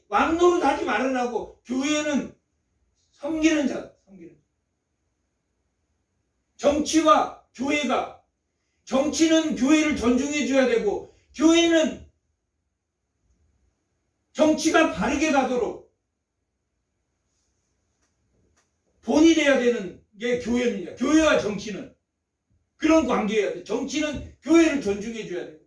왕노릇하지 말으라고 교회는 섬기는 자, 섬기는. 정치와 교회가, 정치는 교회를 존중해 줘야 되고, 교회는 정치가 바르게 가도록 본이 돼야 되는 게 교회입니다. 교회와 정치는 그런 관계여야 돼. 정치는 교회를 존중해 줘야 돼.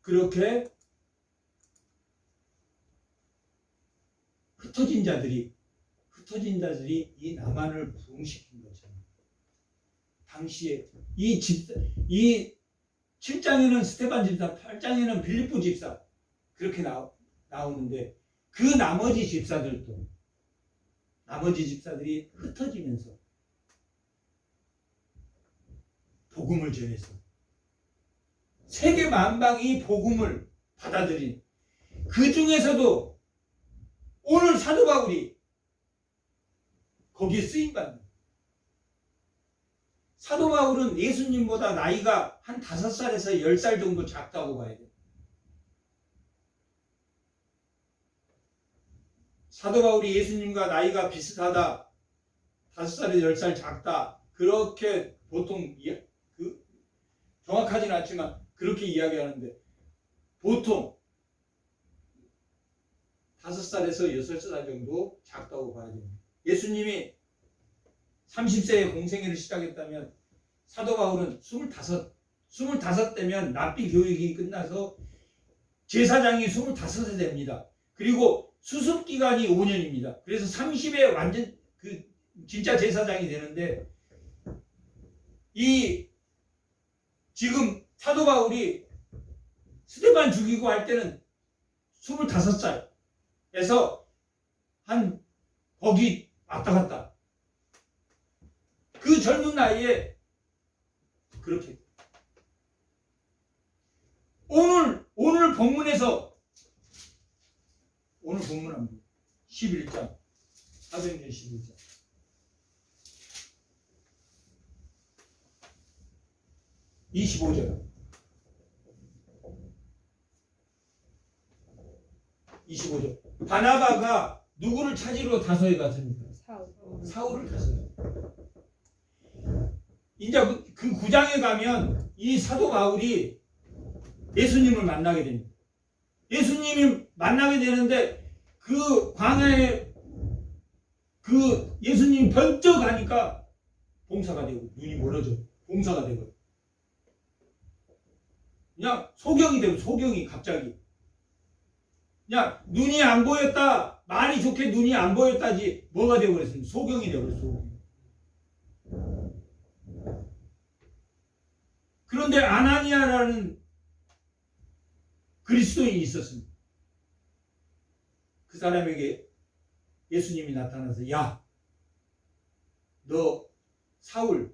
그렇게 흩어진 자들이 이 남한을 부흥시킨 것처럼, 당시에 이 7장에는 스테반 집사, 8장에는 빌립보 집사, 그렇게 나오는데, 그 나머지 집사들이 흩어지면서 복음을 전해서 세계 만방이 복음을 받아들인, 그 중에서도 오늘 사도 바울이 거기에 쓰임받는, 사도 바울은 예수님보다 나이가 한 5살에서 10살 정도 작다고 봐야 돼. 사도 바울이 예수님과 나이가 비슷하다, 5살에서 10살 작다. 그렇게 보통 정확하진 않지만 그렇게 이야기하는데 보통 5살에서 6살 정도 작다고 봐야 됩니다. 예수님이 30세에 공생애를 시작했다면 사도 바울은 25대면 납비 교육이 끝나서 제사장이 25세 됩니다. 그리고 수습 기간이 5년입니다. 그래서 30에 완전 진짜 제사장이 되는데 지금 사도 바울이 스데반 죽이고 할 때는 25살에서 거기 왔다 갔다. 그 젊은 나이에 그렇게 오늘 본문에서 오늘 본문은 11장 사도행전 11장 25절 25절 바나바가 누구를 찾으러 다소에 갔습니까? 사울을 갔어요. 이제 그 9장에 가면 이 사도 바울이 예수님을 만나게 됩니다. 예수님이 만나게 되는데 그 광야에 그 예수님이 번쩍 하니까 봉사가 되고 눈이 멀어져 봉사가 되고 그냥 소경이 되고 소경이 갑자기 그냥 눈이 안 보였다 말이 좋게 눈이 안 보였다지 뭐가 되고 그랬습니다. 소경이 되고 그랬어요. 그런데 아나니아라는 그리스도인이 있었습니다. 그 사람에게 예수님이 나타나서 야, 너 사울이라는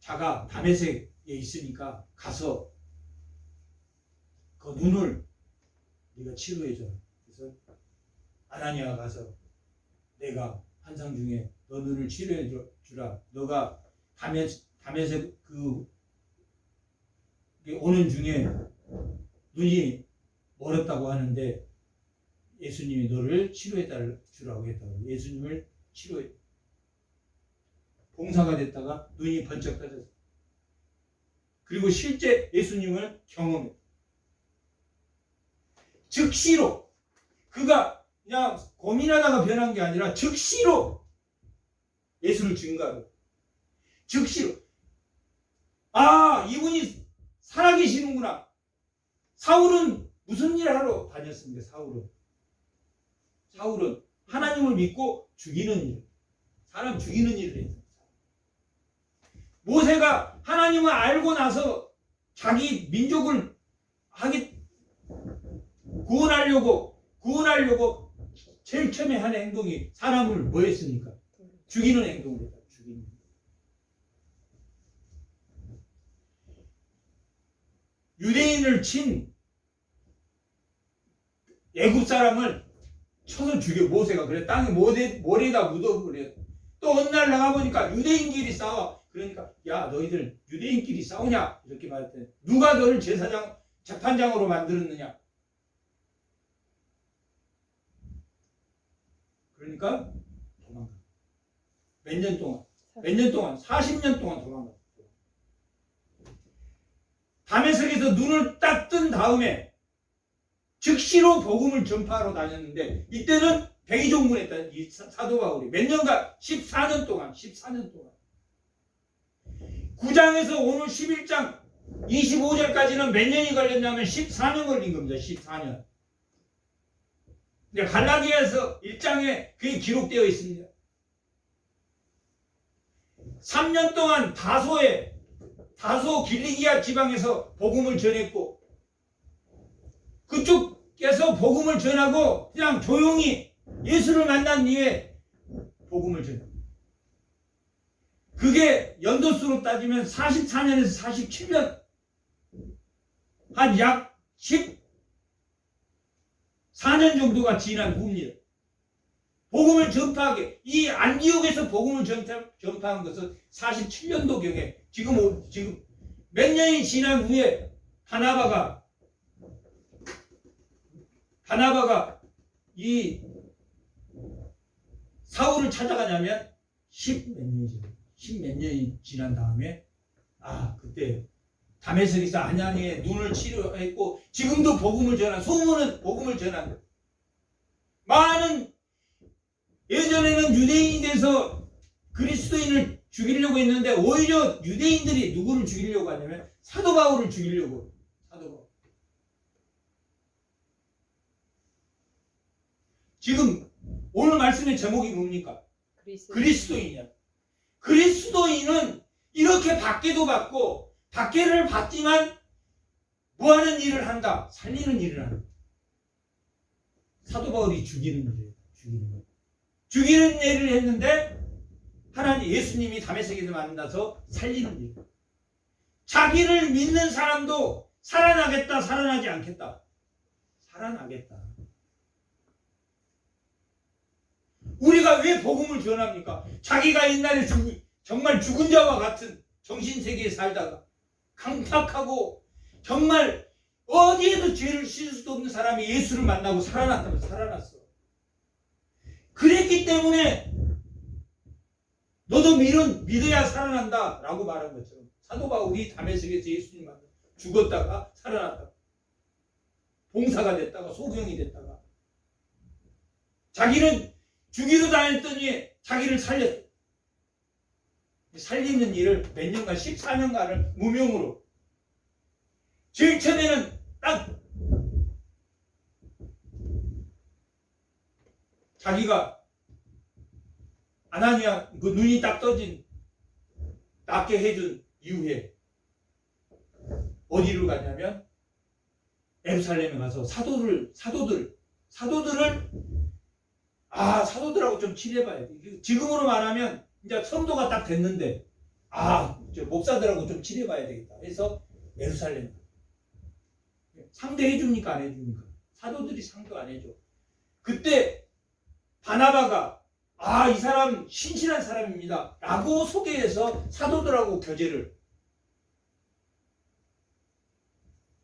자가 다메섹에 있으니까 가서 그 눈을 네가 치료해줘. 그래서 아나니아가 가서 내가 환상 중에 너 눈을 치료해 주라. 너가 다메섹 오는 중에 눈이 멀었다고 하는데 예수님이 너를 치료해 주라고 했다고. 예수님을 치료해 봉사가 됐다가 눈이 번쩍 떠졌어. 그리고 실제 예수님을 경험해. 즉시로 그가 그냥 고민하다가 변한 게 아니라 즉시로 예수를 증거하고 즉시로 이분이 살아계시는구나. 사울은 무슨 일을 하러 다녔습니까? 사울은 하나님을 믿고 죽이는 일, 사람 죽이는 일을 했어요. 모세가 하나님을 알고 나서 자기 민족을 구원하려고 제일 처음에 한 행동이 사람을 뭐 했습니까? 죽이는 행동을 했다. 죽이는. 유대인을 친 애굽 사람을 쳐서 죽여. 모세가 그래. 땅에 모래에다 묻어버려. 또 어느 날 나가보니까 유대인끼리 싸워. 그러니까 야, 너희들 유대인끼리 싸우냐? 이렇게 말했더니 누가 너를 재판장으로 만들었느냐? 그러니까 도망가. 몇 년 동안 40년 동안 도망가. 다메섹에서 눈을 딱 뜬 다음에 즉시로 복음을 전파하러 다녔는데 이때는 백의종군했다. 이 사도 바울이 몇 년간 14년 동안 9장에서 오늘 11장 25절까지는 몇 년이 걸렸냐면 14년 걸린 겁니다. 14년. 갈라디아서 1장에 그게 기록되어 있습니다. 3년 동안 다소 길리기아 지방에서 복음을 전했고 그쪽에서 복음을 전하고 그냥 조용히 예수를 만난 뒤에 복음을 전해. 그게 연도수로 따지면 44년에서 47년 한 약 14년 정도가 지난 후입니다. 복음을 전파하게 이 안디옥에서 복음을 전파한 것은 47년도경에 지금 몇 년이 지난 후에 바나바가 이 사울을 찾아가냐면 10몇 년이 지난 다음에 그때 다메섹에서 아냐니의 눈을 치료했고 지금도 복음을 전한 소문은 복음을 전한 많은 예전에는 유대인이 돼서 그리스도인을 죽이려고 했는데 오히려 유대인들이 누구를 죽이려고 하냐면 사도 바울을 죽이려고 사도 바울. 지금 오늘 말씀의 제목이 뭡니까? 그리스도인이야. 그리스도인은 이렇게 박해도 받고 박해를 받지만 뭐하는 일을 한다? 살리는 일을 한다. 사도 바울이 죽이는 일이에요. 죽이는 일을 했는데 하나님 예수님이 다메섹에서 만나서 살리는 일. 자기를 믿는 사람도 살아나겠다, 살아나지 않겠다. 살아나겠다. 우리가 왜 복음을 전합니까? 자기가 옛날에 정말 죽은 자와 같은 정신세계에 살다가 강팍하고 정말 어디에도 죄를 씻을 수도 없는 사람이 예수를 만나고 살아났다면 살아났어. 그랬기 때문에 너도 믿어야 살아난다 라고 말한 것처럼 사도 바울이 다메섹에서 예수님 만나 죽었다가 살아났다가 봉사가 됐다가 소경이 됐다가 자기는 죽이러 다녔더니 자기를 살리는 일을 몇 년간 14년간을 무명으로 제일 처음에는 딱 자기가 아나니아 그 눈이 딱 떠진 낫게 해준 이후에 어디로 갔냐면 예루살렘에 가서 사도들하고 좀 친해봐야 돼. 지금으로 말하면 이제 성도가 딱 됐는데 목사들하고 좀 친해봐야 되겠다 해서 예루살렘 상대해 줍니까 안 해줍니까? 사도들이 상도 안 해줘. 그때 바나바가 이 사람 신실한 사람입니다 라고 소개해서 사도들하고 교제를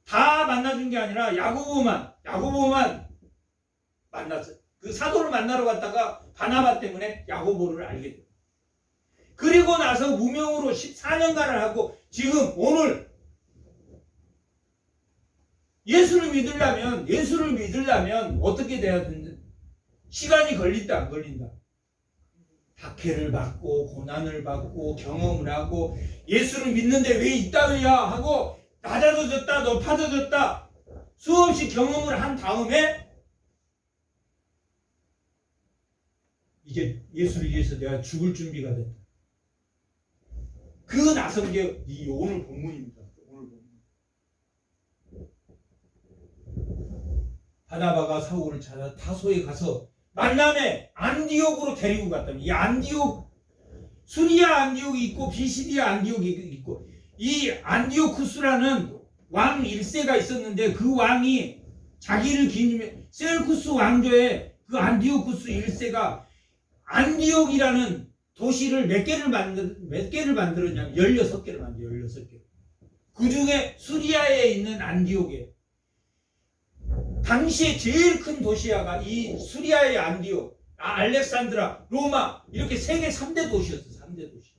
다 만나준 게 아니라 야고보만 만났어요. 그 사도를 만나러 갔다가 바나바 때문에 야고보를 알게 돼요. 그리고 나서 무명으로 14년간을 하고 지금 오늘 예수를 믿으려면 어떻게 돼야 되는지 시간이 걸린다 안 걸린다? 박해를 받고 고난을 받고 경험을 하고 예수를 믿는데 왜 이따위야 하고 낮아져졌다 높아져졌다 수없이 경험을 한 다음에 이제 예수를 위해서 내가 죽을 준비가 됐다. 그 나선 게 이 오늘 본문입니다. 오늘 본문. 바나바가 사울을 찾아 다소에 가서 만남에 안디옥으로 데리고 갔다. 이 안디옥 수리아 안디옥이 있고 비시디아 안디옥이 있고 이 안디오쿠스라는 왕 1세가 있었는데 그 왕이 자기를 기념해 셀쿠스 왕조의 그 안디오쿠스 1세가 안디옥이라는 도시를 몇 개를 만들었냐면 16개를 만들어요. 16개. 그 중에 수리아에 있는 안디옥에 당시에 제일 큰 도시야가 이 수리아의 안디옥, 알렉산드라, 로마 이렇게 세계 3대 도시였어. 3대 도시.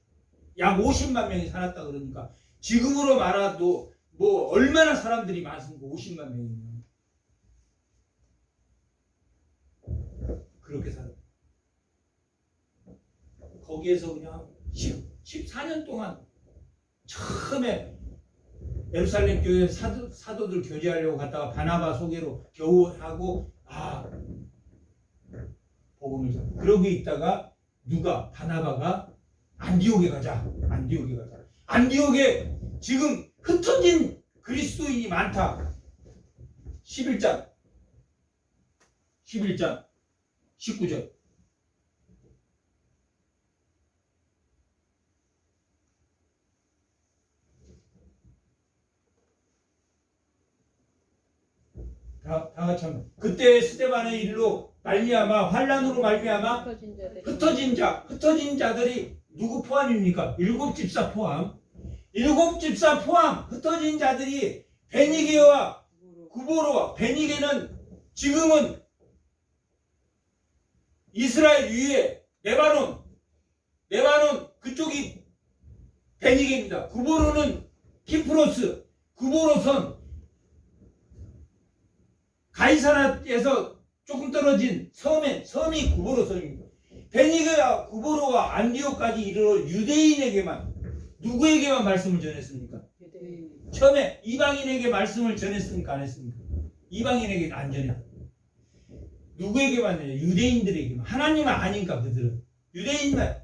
약 50만 명이 살았다 그러니까 지금으로 말해도 뭐 얼마나 사람들이 많습니까? 50만 명이면. 그렇게 살았다. 거기에서 그냥 14년 동안 처음에 예루살렘 교회 사도들 교제하려고 갔다가 바나바 소개로 겨우 하고 복음을 전해. 그러고 있다가 바나바가 안디옥에 가자. 안디옥에 지금 흩어진 그리스도인이 많다. 11장 19절 다 같이 한번. 그때 스데반의 일로 말미암아 환란으로 말미암아 흩어진 자들이 누구 포함입니까? 7집사 포함. 7집사 포함 흩어진 자들이 베니게와 구보로와 베니게는 지금은 이스라엘 위에 레바논 그쪽이 베니게입니다. 구보로는 키프로스, 구보로선 가이사라에서 조금 떨어진 섬이 구보로선입니다. 베니게와 구보로와 안디옥까지 이르러 유대인에게만, 누구에게만 말씀을 전했습니까? 처음에 이방인에게 말씀을 전했습니까? 안 했습니까? 이방인에게는 안 전했다. 누구에게만 해요? 유대인들에게만. 하나님은 아니까 그들은. 유대인만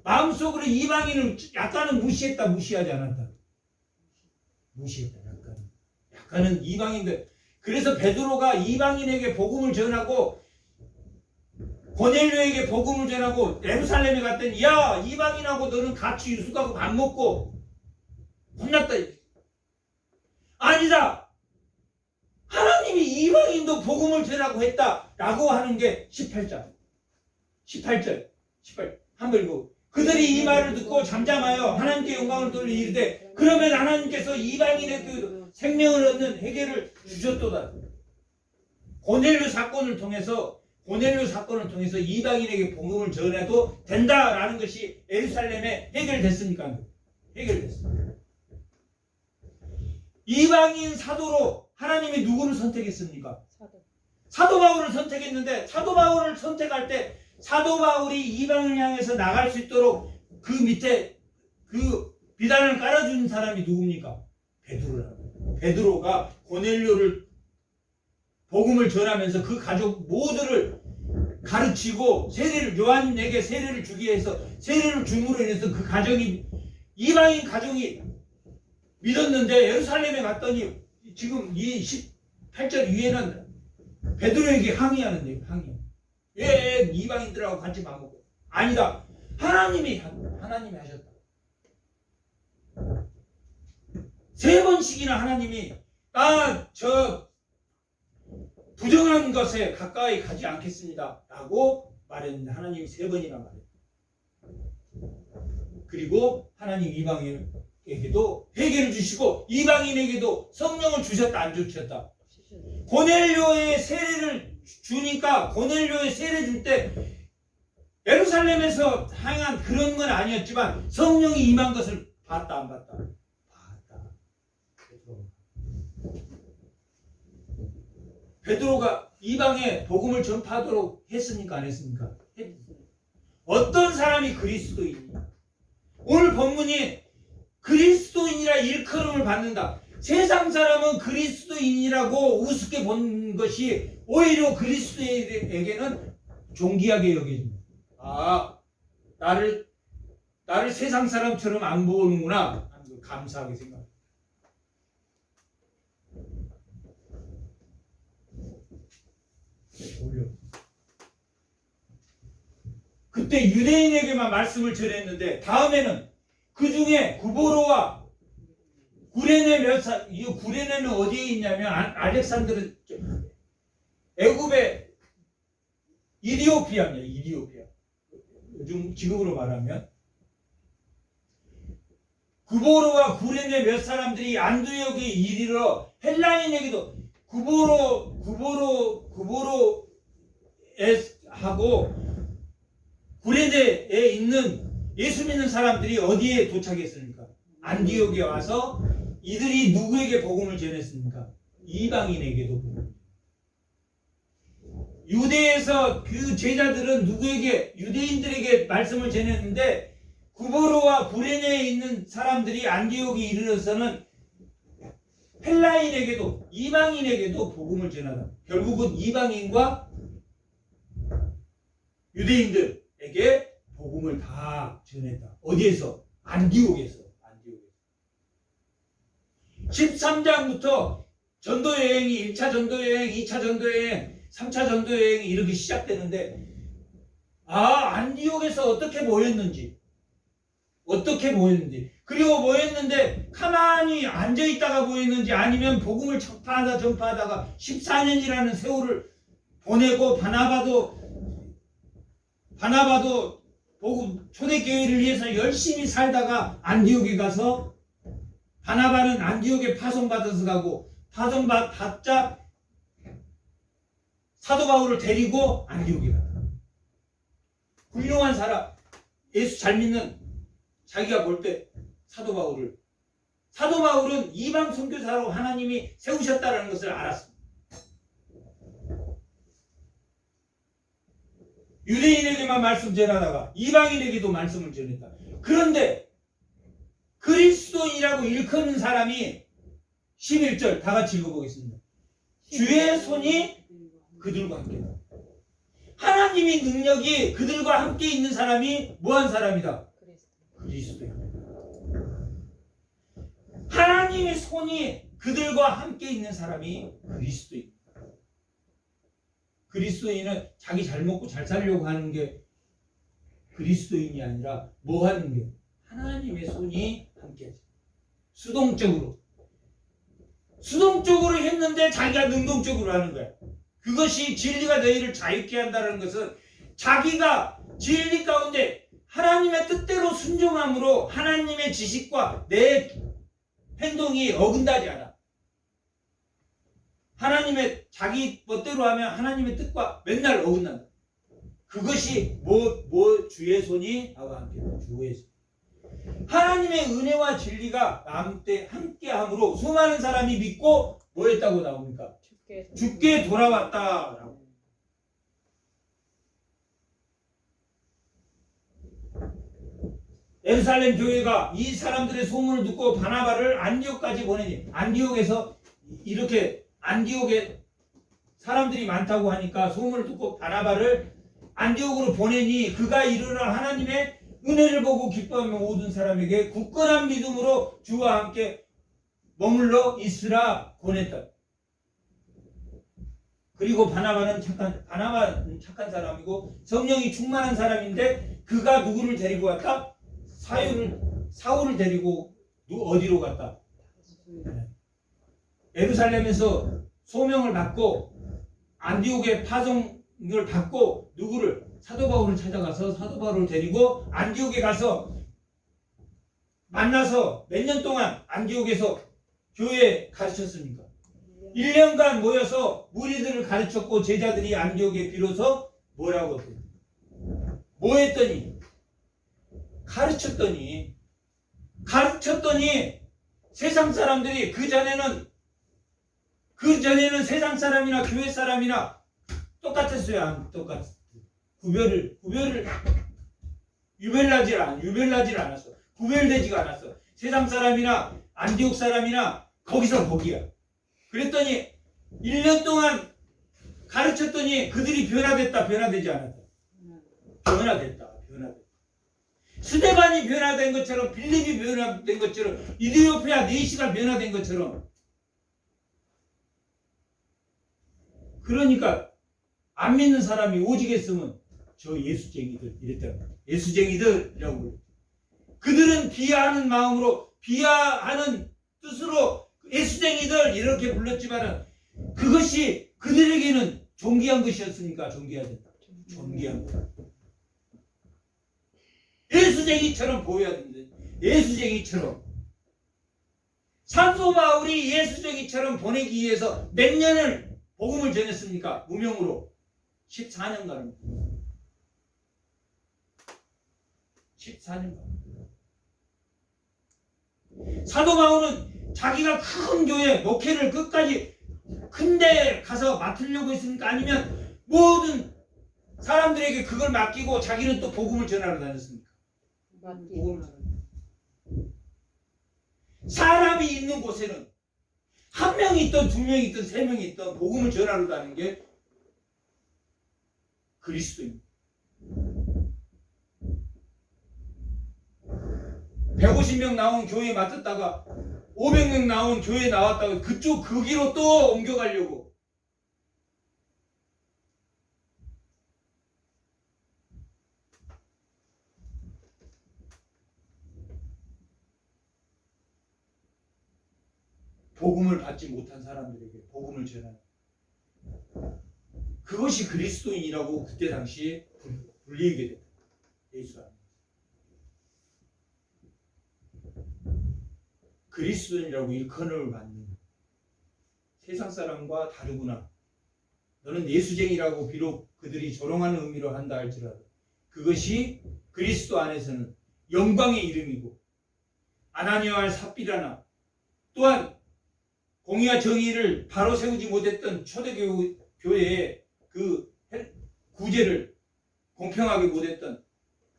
마음속으로 이방인을 약간은 무시했다, 무시하지 않았다. 무시했다, 약간은 이방인들. 그래서 베드로가 이방인에게 복음을 전하고 고넬료에게 복음을 전하고 예루살렘에 갔더니 야, 이방인하고 너는 같이 유숙하고 밥 먹고 혼났다. 아니다. 하나님이 이방인도 복음을 전하고 했다라고 하는 게 18절. 한번 읽고. 그들이 이 말을 듣고 잠잠하여 하나님께 영광을 돌려 이르되 그러면 하나님께서 이방인에게 생명을 얻는 해결을 주셨도다. 고넬료 사건을 통해서 이방인에게 복음을 전해도 된다라는 것이 예루살렘에 해결됐습니까? 해결됐습니다. 이방인 사도로 하나님이 누구를 선택했습니까? 사도 바울을 선택했는데, 사도 바울을 선택할 때 사도 바울이 이방을 향해서 나갈 수 있도록 그 밑에 그 비단을 깔아준 사람이 누굽니까? 베드로가 고넬료를 복음을 전하면서 그 가족 모두를 가르치고 요한에게 세례를 주기 위해서 세례를 줌으로 인해서 그 가정이, 이방인 가정이 믿었는데 예루살렘에 갔더니 지금 이 18절 위에는 베드로에게 항의하는데요. 왜 이방인들하고 같이 밥 먹고? 아니다. 하나님이 하셨다. 3번씩이나 하나님이 저 부정한 것에 가까이 가지 않겠습니다 라고 말했는데 하나님이 3번이나 말했다. 그리고 하나님 이방인에게도 회개를 주시고 이방인에게도 성령을 주셨다, 안 주셨다? 고넬료의 세례를 주니까, 고넬료의 세례 줄 때 예루살렘에서 향한 그런 건 아니었지만 성령이 임한 것을 봤다, 안 봤다? 봤다. 베드로가 이방에 복음을 전파하도록 했습니까, 안 했습니까? 어떤 사람이 그리스도인이냐? 오늘 본문이 그리스도인이라 일컬음을 받는다. 세상 사람은 그리스도인이라고 우습게 본 것이 오히려 그리스도인에게는 존귀하게 여겨집니다. 나를 세상 사람처럼 안 보는구나 하는 걸 감사하게 생각합니다. 그때 유대인에게만 말씀을 전했는데 다음에는 그 중에 구보로와 구레네 이 구레네는 어디에 있냐면 알렉산드르 애굽의 이디오피아입니다. 이디오피아. 요즘 지금으로 말하면 구보로와 구레네 몇 사람들이 안디옥에 이르러 헬라인에게도 구보로하고 구레네에 있는 예수 믿는 사람들이 어디에 도착했습니까? 안디옥에 와서 이들이 누구에게 복음을 전했습니까? 이방인에게도 복음을. 유대에서 그 제자들은 누구에게? 유대인들에게 말씀을 전했는데 구보로와 구레네에 있는 사람들이 안디옥에 이르러서는 헬라인에게도, 이방인에게도 복음을 전하다. 결국은 이방인과 유대인들에게 복음을 다 전했다. 어디에서? 안디옥에서. 13장부터 전도여행이 1차 전도여행, 2차 전도여행, 3차 전도여행이 이렇게 시작되는데 안디옥에서 어떻게 모였는지 그리고 모였는데 가만히 앉아있다가 모였는지 아니면 복음을 전파하다가 14년이라는 세월을 보내고 바나바도 복음 초대교회를 위해서 열심히 살다가 안디옥에 가서 바나바는 안디옥에 파송받아서 가고 파송받자 사도 바울을 데리고 안디옥에 갔다. 훌륭한 사람, 예수 잘 믿는 자기가 볼 때 사도 바울은 이방 선교사로 하나님이 세우셨다는 것을 알았습니다. 유대인에게만 말씀 전하다가 이방인에게도 말씀을 전했다. 그런데 그리스도인이라고 일컫는 사람이 11절 다 같이 읽어보겠습니다. 주의 손이 그들과 함께다. 하나님의 능력이 그들과 함께 있는 사람이 뭐한 사람이다? 그리스도인. 하나님의 손이 그들과 함께 있는 사람이 그리스도인. 그리스도인은 자기 잘 먹고 잘 살려고 하는 게 그리스도인이 아니라 뭐 하는 게? 하나님의 손이 함께하지. 수동적으로 했는데 자기가 능동적으로 하는 거야. 그것이 진리가 너희를 자유케 한다는 것은 자기가 진리 가운데 하나님의 뜻대로 순종함으로 하나님의 지식과 내 행동이 어긋나지 않아. 하나님의 자기 멋대로 하면 하나님의 뜻과 맨날 어긋난다. 그것이 주의 손이 나와 함께다. 주의 손. 하나님의 은혜와 진리가 함께함으로 수많은 사람이 믿고 뭐 했다고 나옵니까? 죽게 돌아왔다라고. 예루살렘 교회가 이 사람들의 소문을 듣고 바나바를 안디옥까지 보내니 안디옥에 사람들이 많다고 하니까 소문을 듣고 바나바를 안디옥으로 보내니 그가 이르러 하나님의 은혜를 보고 기뻐하며 모든 사람에게 굳건한 믿음으로 주와 함께 머물러 있으라 보냈다. 그리고 바나바는 착한 사람이고 성령이 충만한 사람인데 그가 누구를 데리고 갔다? 사울을 데리고 어디로 갔다? 예루살렘에서 소명을 받고 안디옥의 파송을 받고 누구를? 사도 바울을 찾아가서 사도 바울을 데리고 안디옥에 가서 만나서 몇 년 동안 안디옥에서 교회 가르쳤습니까? 1년간 모여서 무리들을 가르쳤고 제자들이 안디옥에 비로소 뭐라고 했어요? 뭐 했더니? 가르쳤더니 세상 사람들이 그 전에는 세상 사람이나 교회 사람이나 똑같았어요? 안 똑같았어요? 유별나질 않았어. 구별되지가 않았어. 세상 사람이나 안디옥 사람이나 거기서 거기야. 그랬더니 1년 동안 가르쳤더니 그들이 변화됐다, 변화되지 않았다. 변화됐다. 스데반이 변화된 것처럼, 빌립이 변화된 것처럼, 이디오피아 네시가 변화된 것처럼. 그러니까 안 믿는 사람이 오직했으면 저 예수쟁이들 이랬다고. 예수쟁이들이라고 그래요. 그들은 비하하는 마음으로, 비하하는 뜻으로 예수쟁이들 이렇게 불렀지만은 그것이 그들에게는 존귀한 것이었으니까 존귀하다. 존귀한 것. 예수쟁이처럼 보여야 되는데, 예수쟁이처럼. 사도 바울이 예수쟁이처럼 보내기 위해서 몇 년을 복음을 전했습니까? 무명으로 14년간. 14년간. 사도 바울은 자기가 큰 교회 목회를 끝까지 큰데 가서 맡으려고 했습니까? 아니면 모든 사람들에게 그걸 맡기고 자기는 또 복음을 전하러 다녔습니까? 사람이 있는 곳에는 한 명이 있든 두 명이 있든 세 명이 있든 복음을 전하러 다니는 게 그리스도입니다. 150명 나온 교회에 맡았다가 500명 나온 교회에 나왔다가 거기로 또 옮겨가려고. 복음을 받지 못한 사람들에게 복음을 전하는, 그것이 그리스도인이라고 그때 당시에 불리게 됐다. 예수 안에. 그리스도인이라고 일컬음을 받는 세상 사람과 다르구나. 너는 예수쟁이라고 비록 그들이 조롱하는 의미로 한다 할지라도 그것이 그리스도 안에서는 영광의 이름이고, 아나니아와 삽비라나 또한 공의와 정의를 바로 세우지 못했던 초대교회의 그 구제를 공평하게 못했던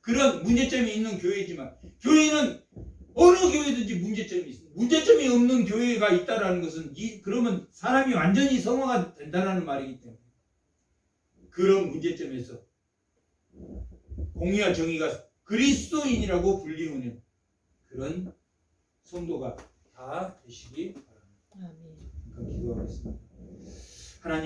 그런 문제점이 있는 교회지만, 교회는 어느 교회든지 문제점이 있습니다. 문제점이 없는 교회가 있다라는 것은 그러면 사람이 완전히 성화가 된다는 말이기 때문에, 그런 문제점에서 공의와 정의가 그리스도인이라고 불리우는 그런 성도가 다 되시기 바랍니다. 아멘. 기도하겠습니다.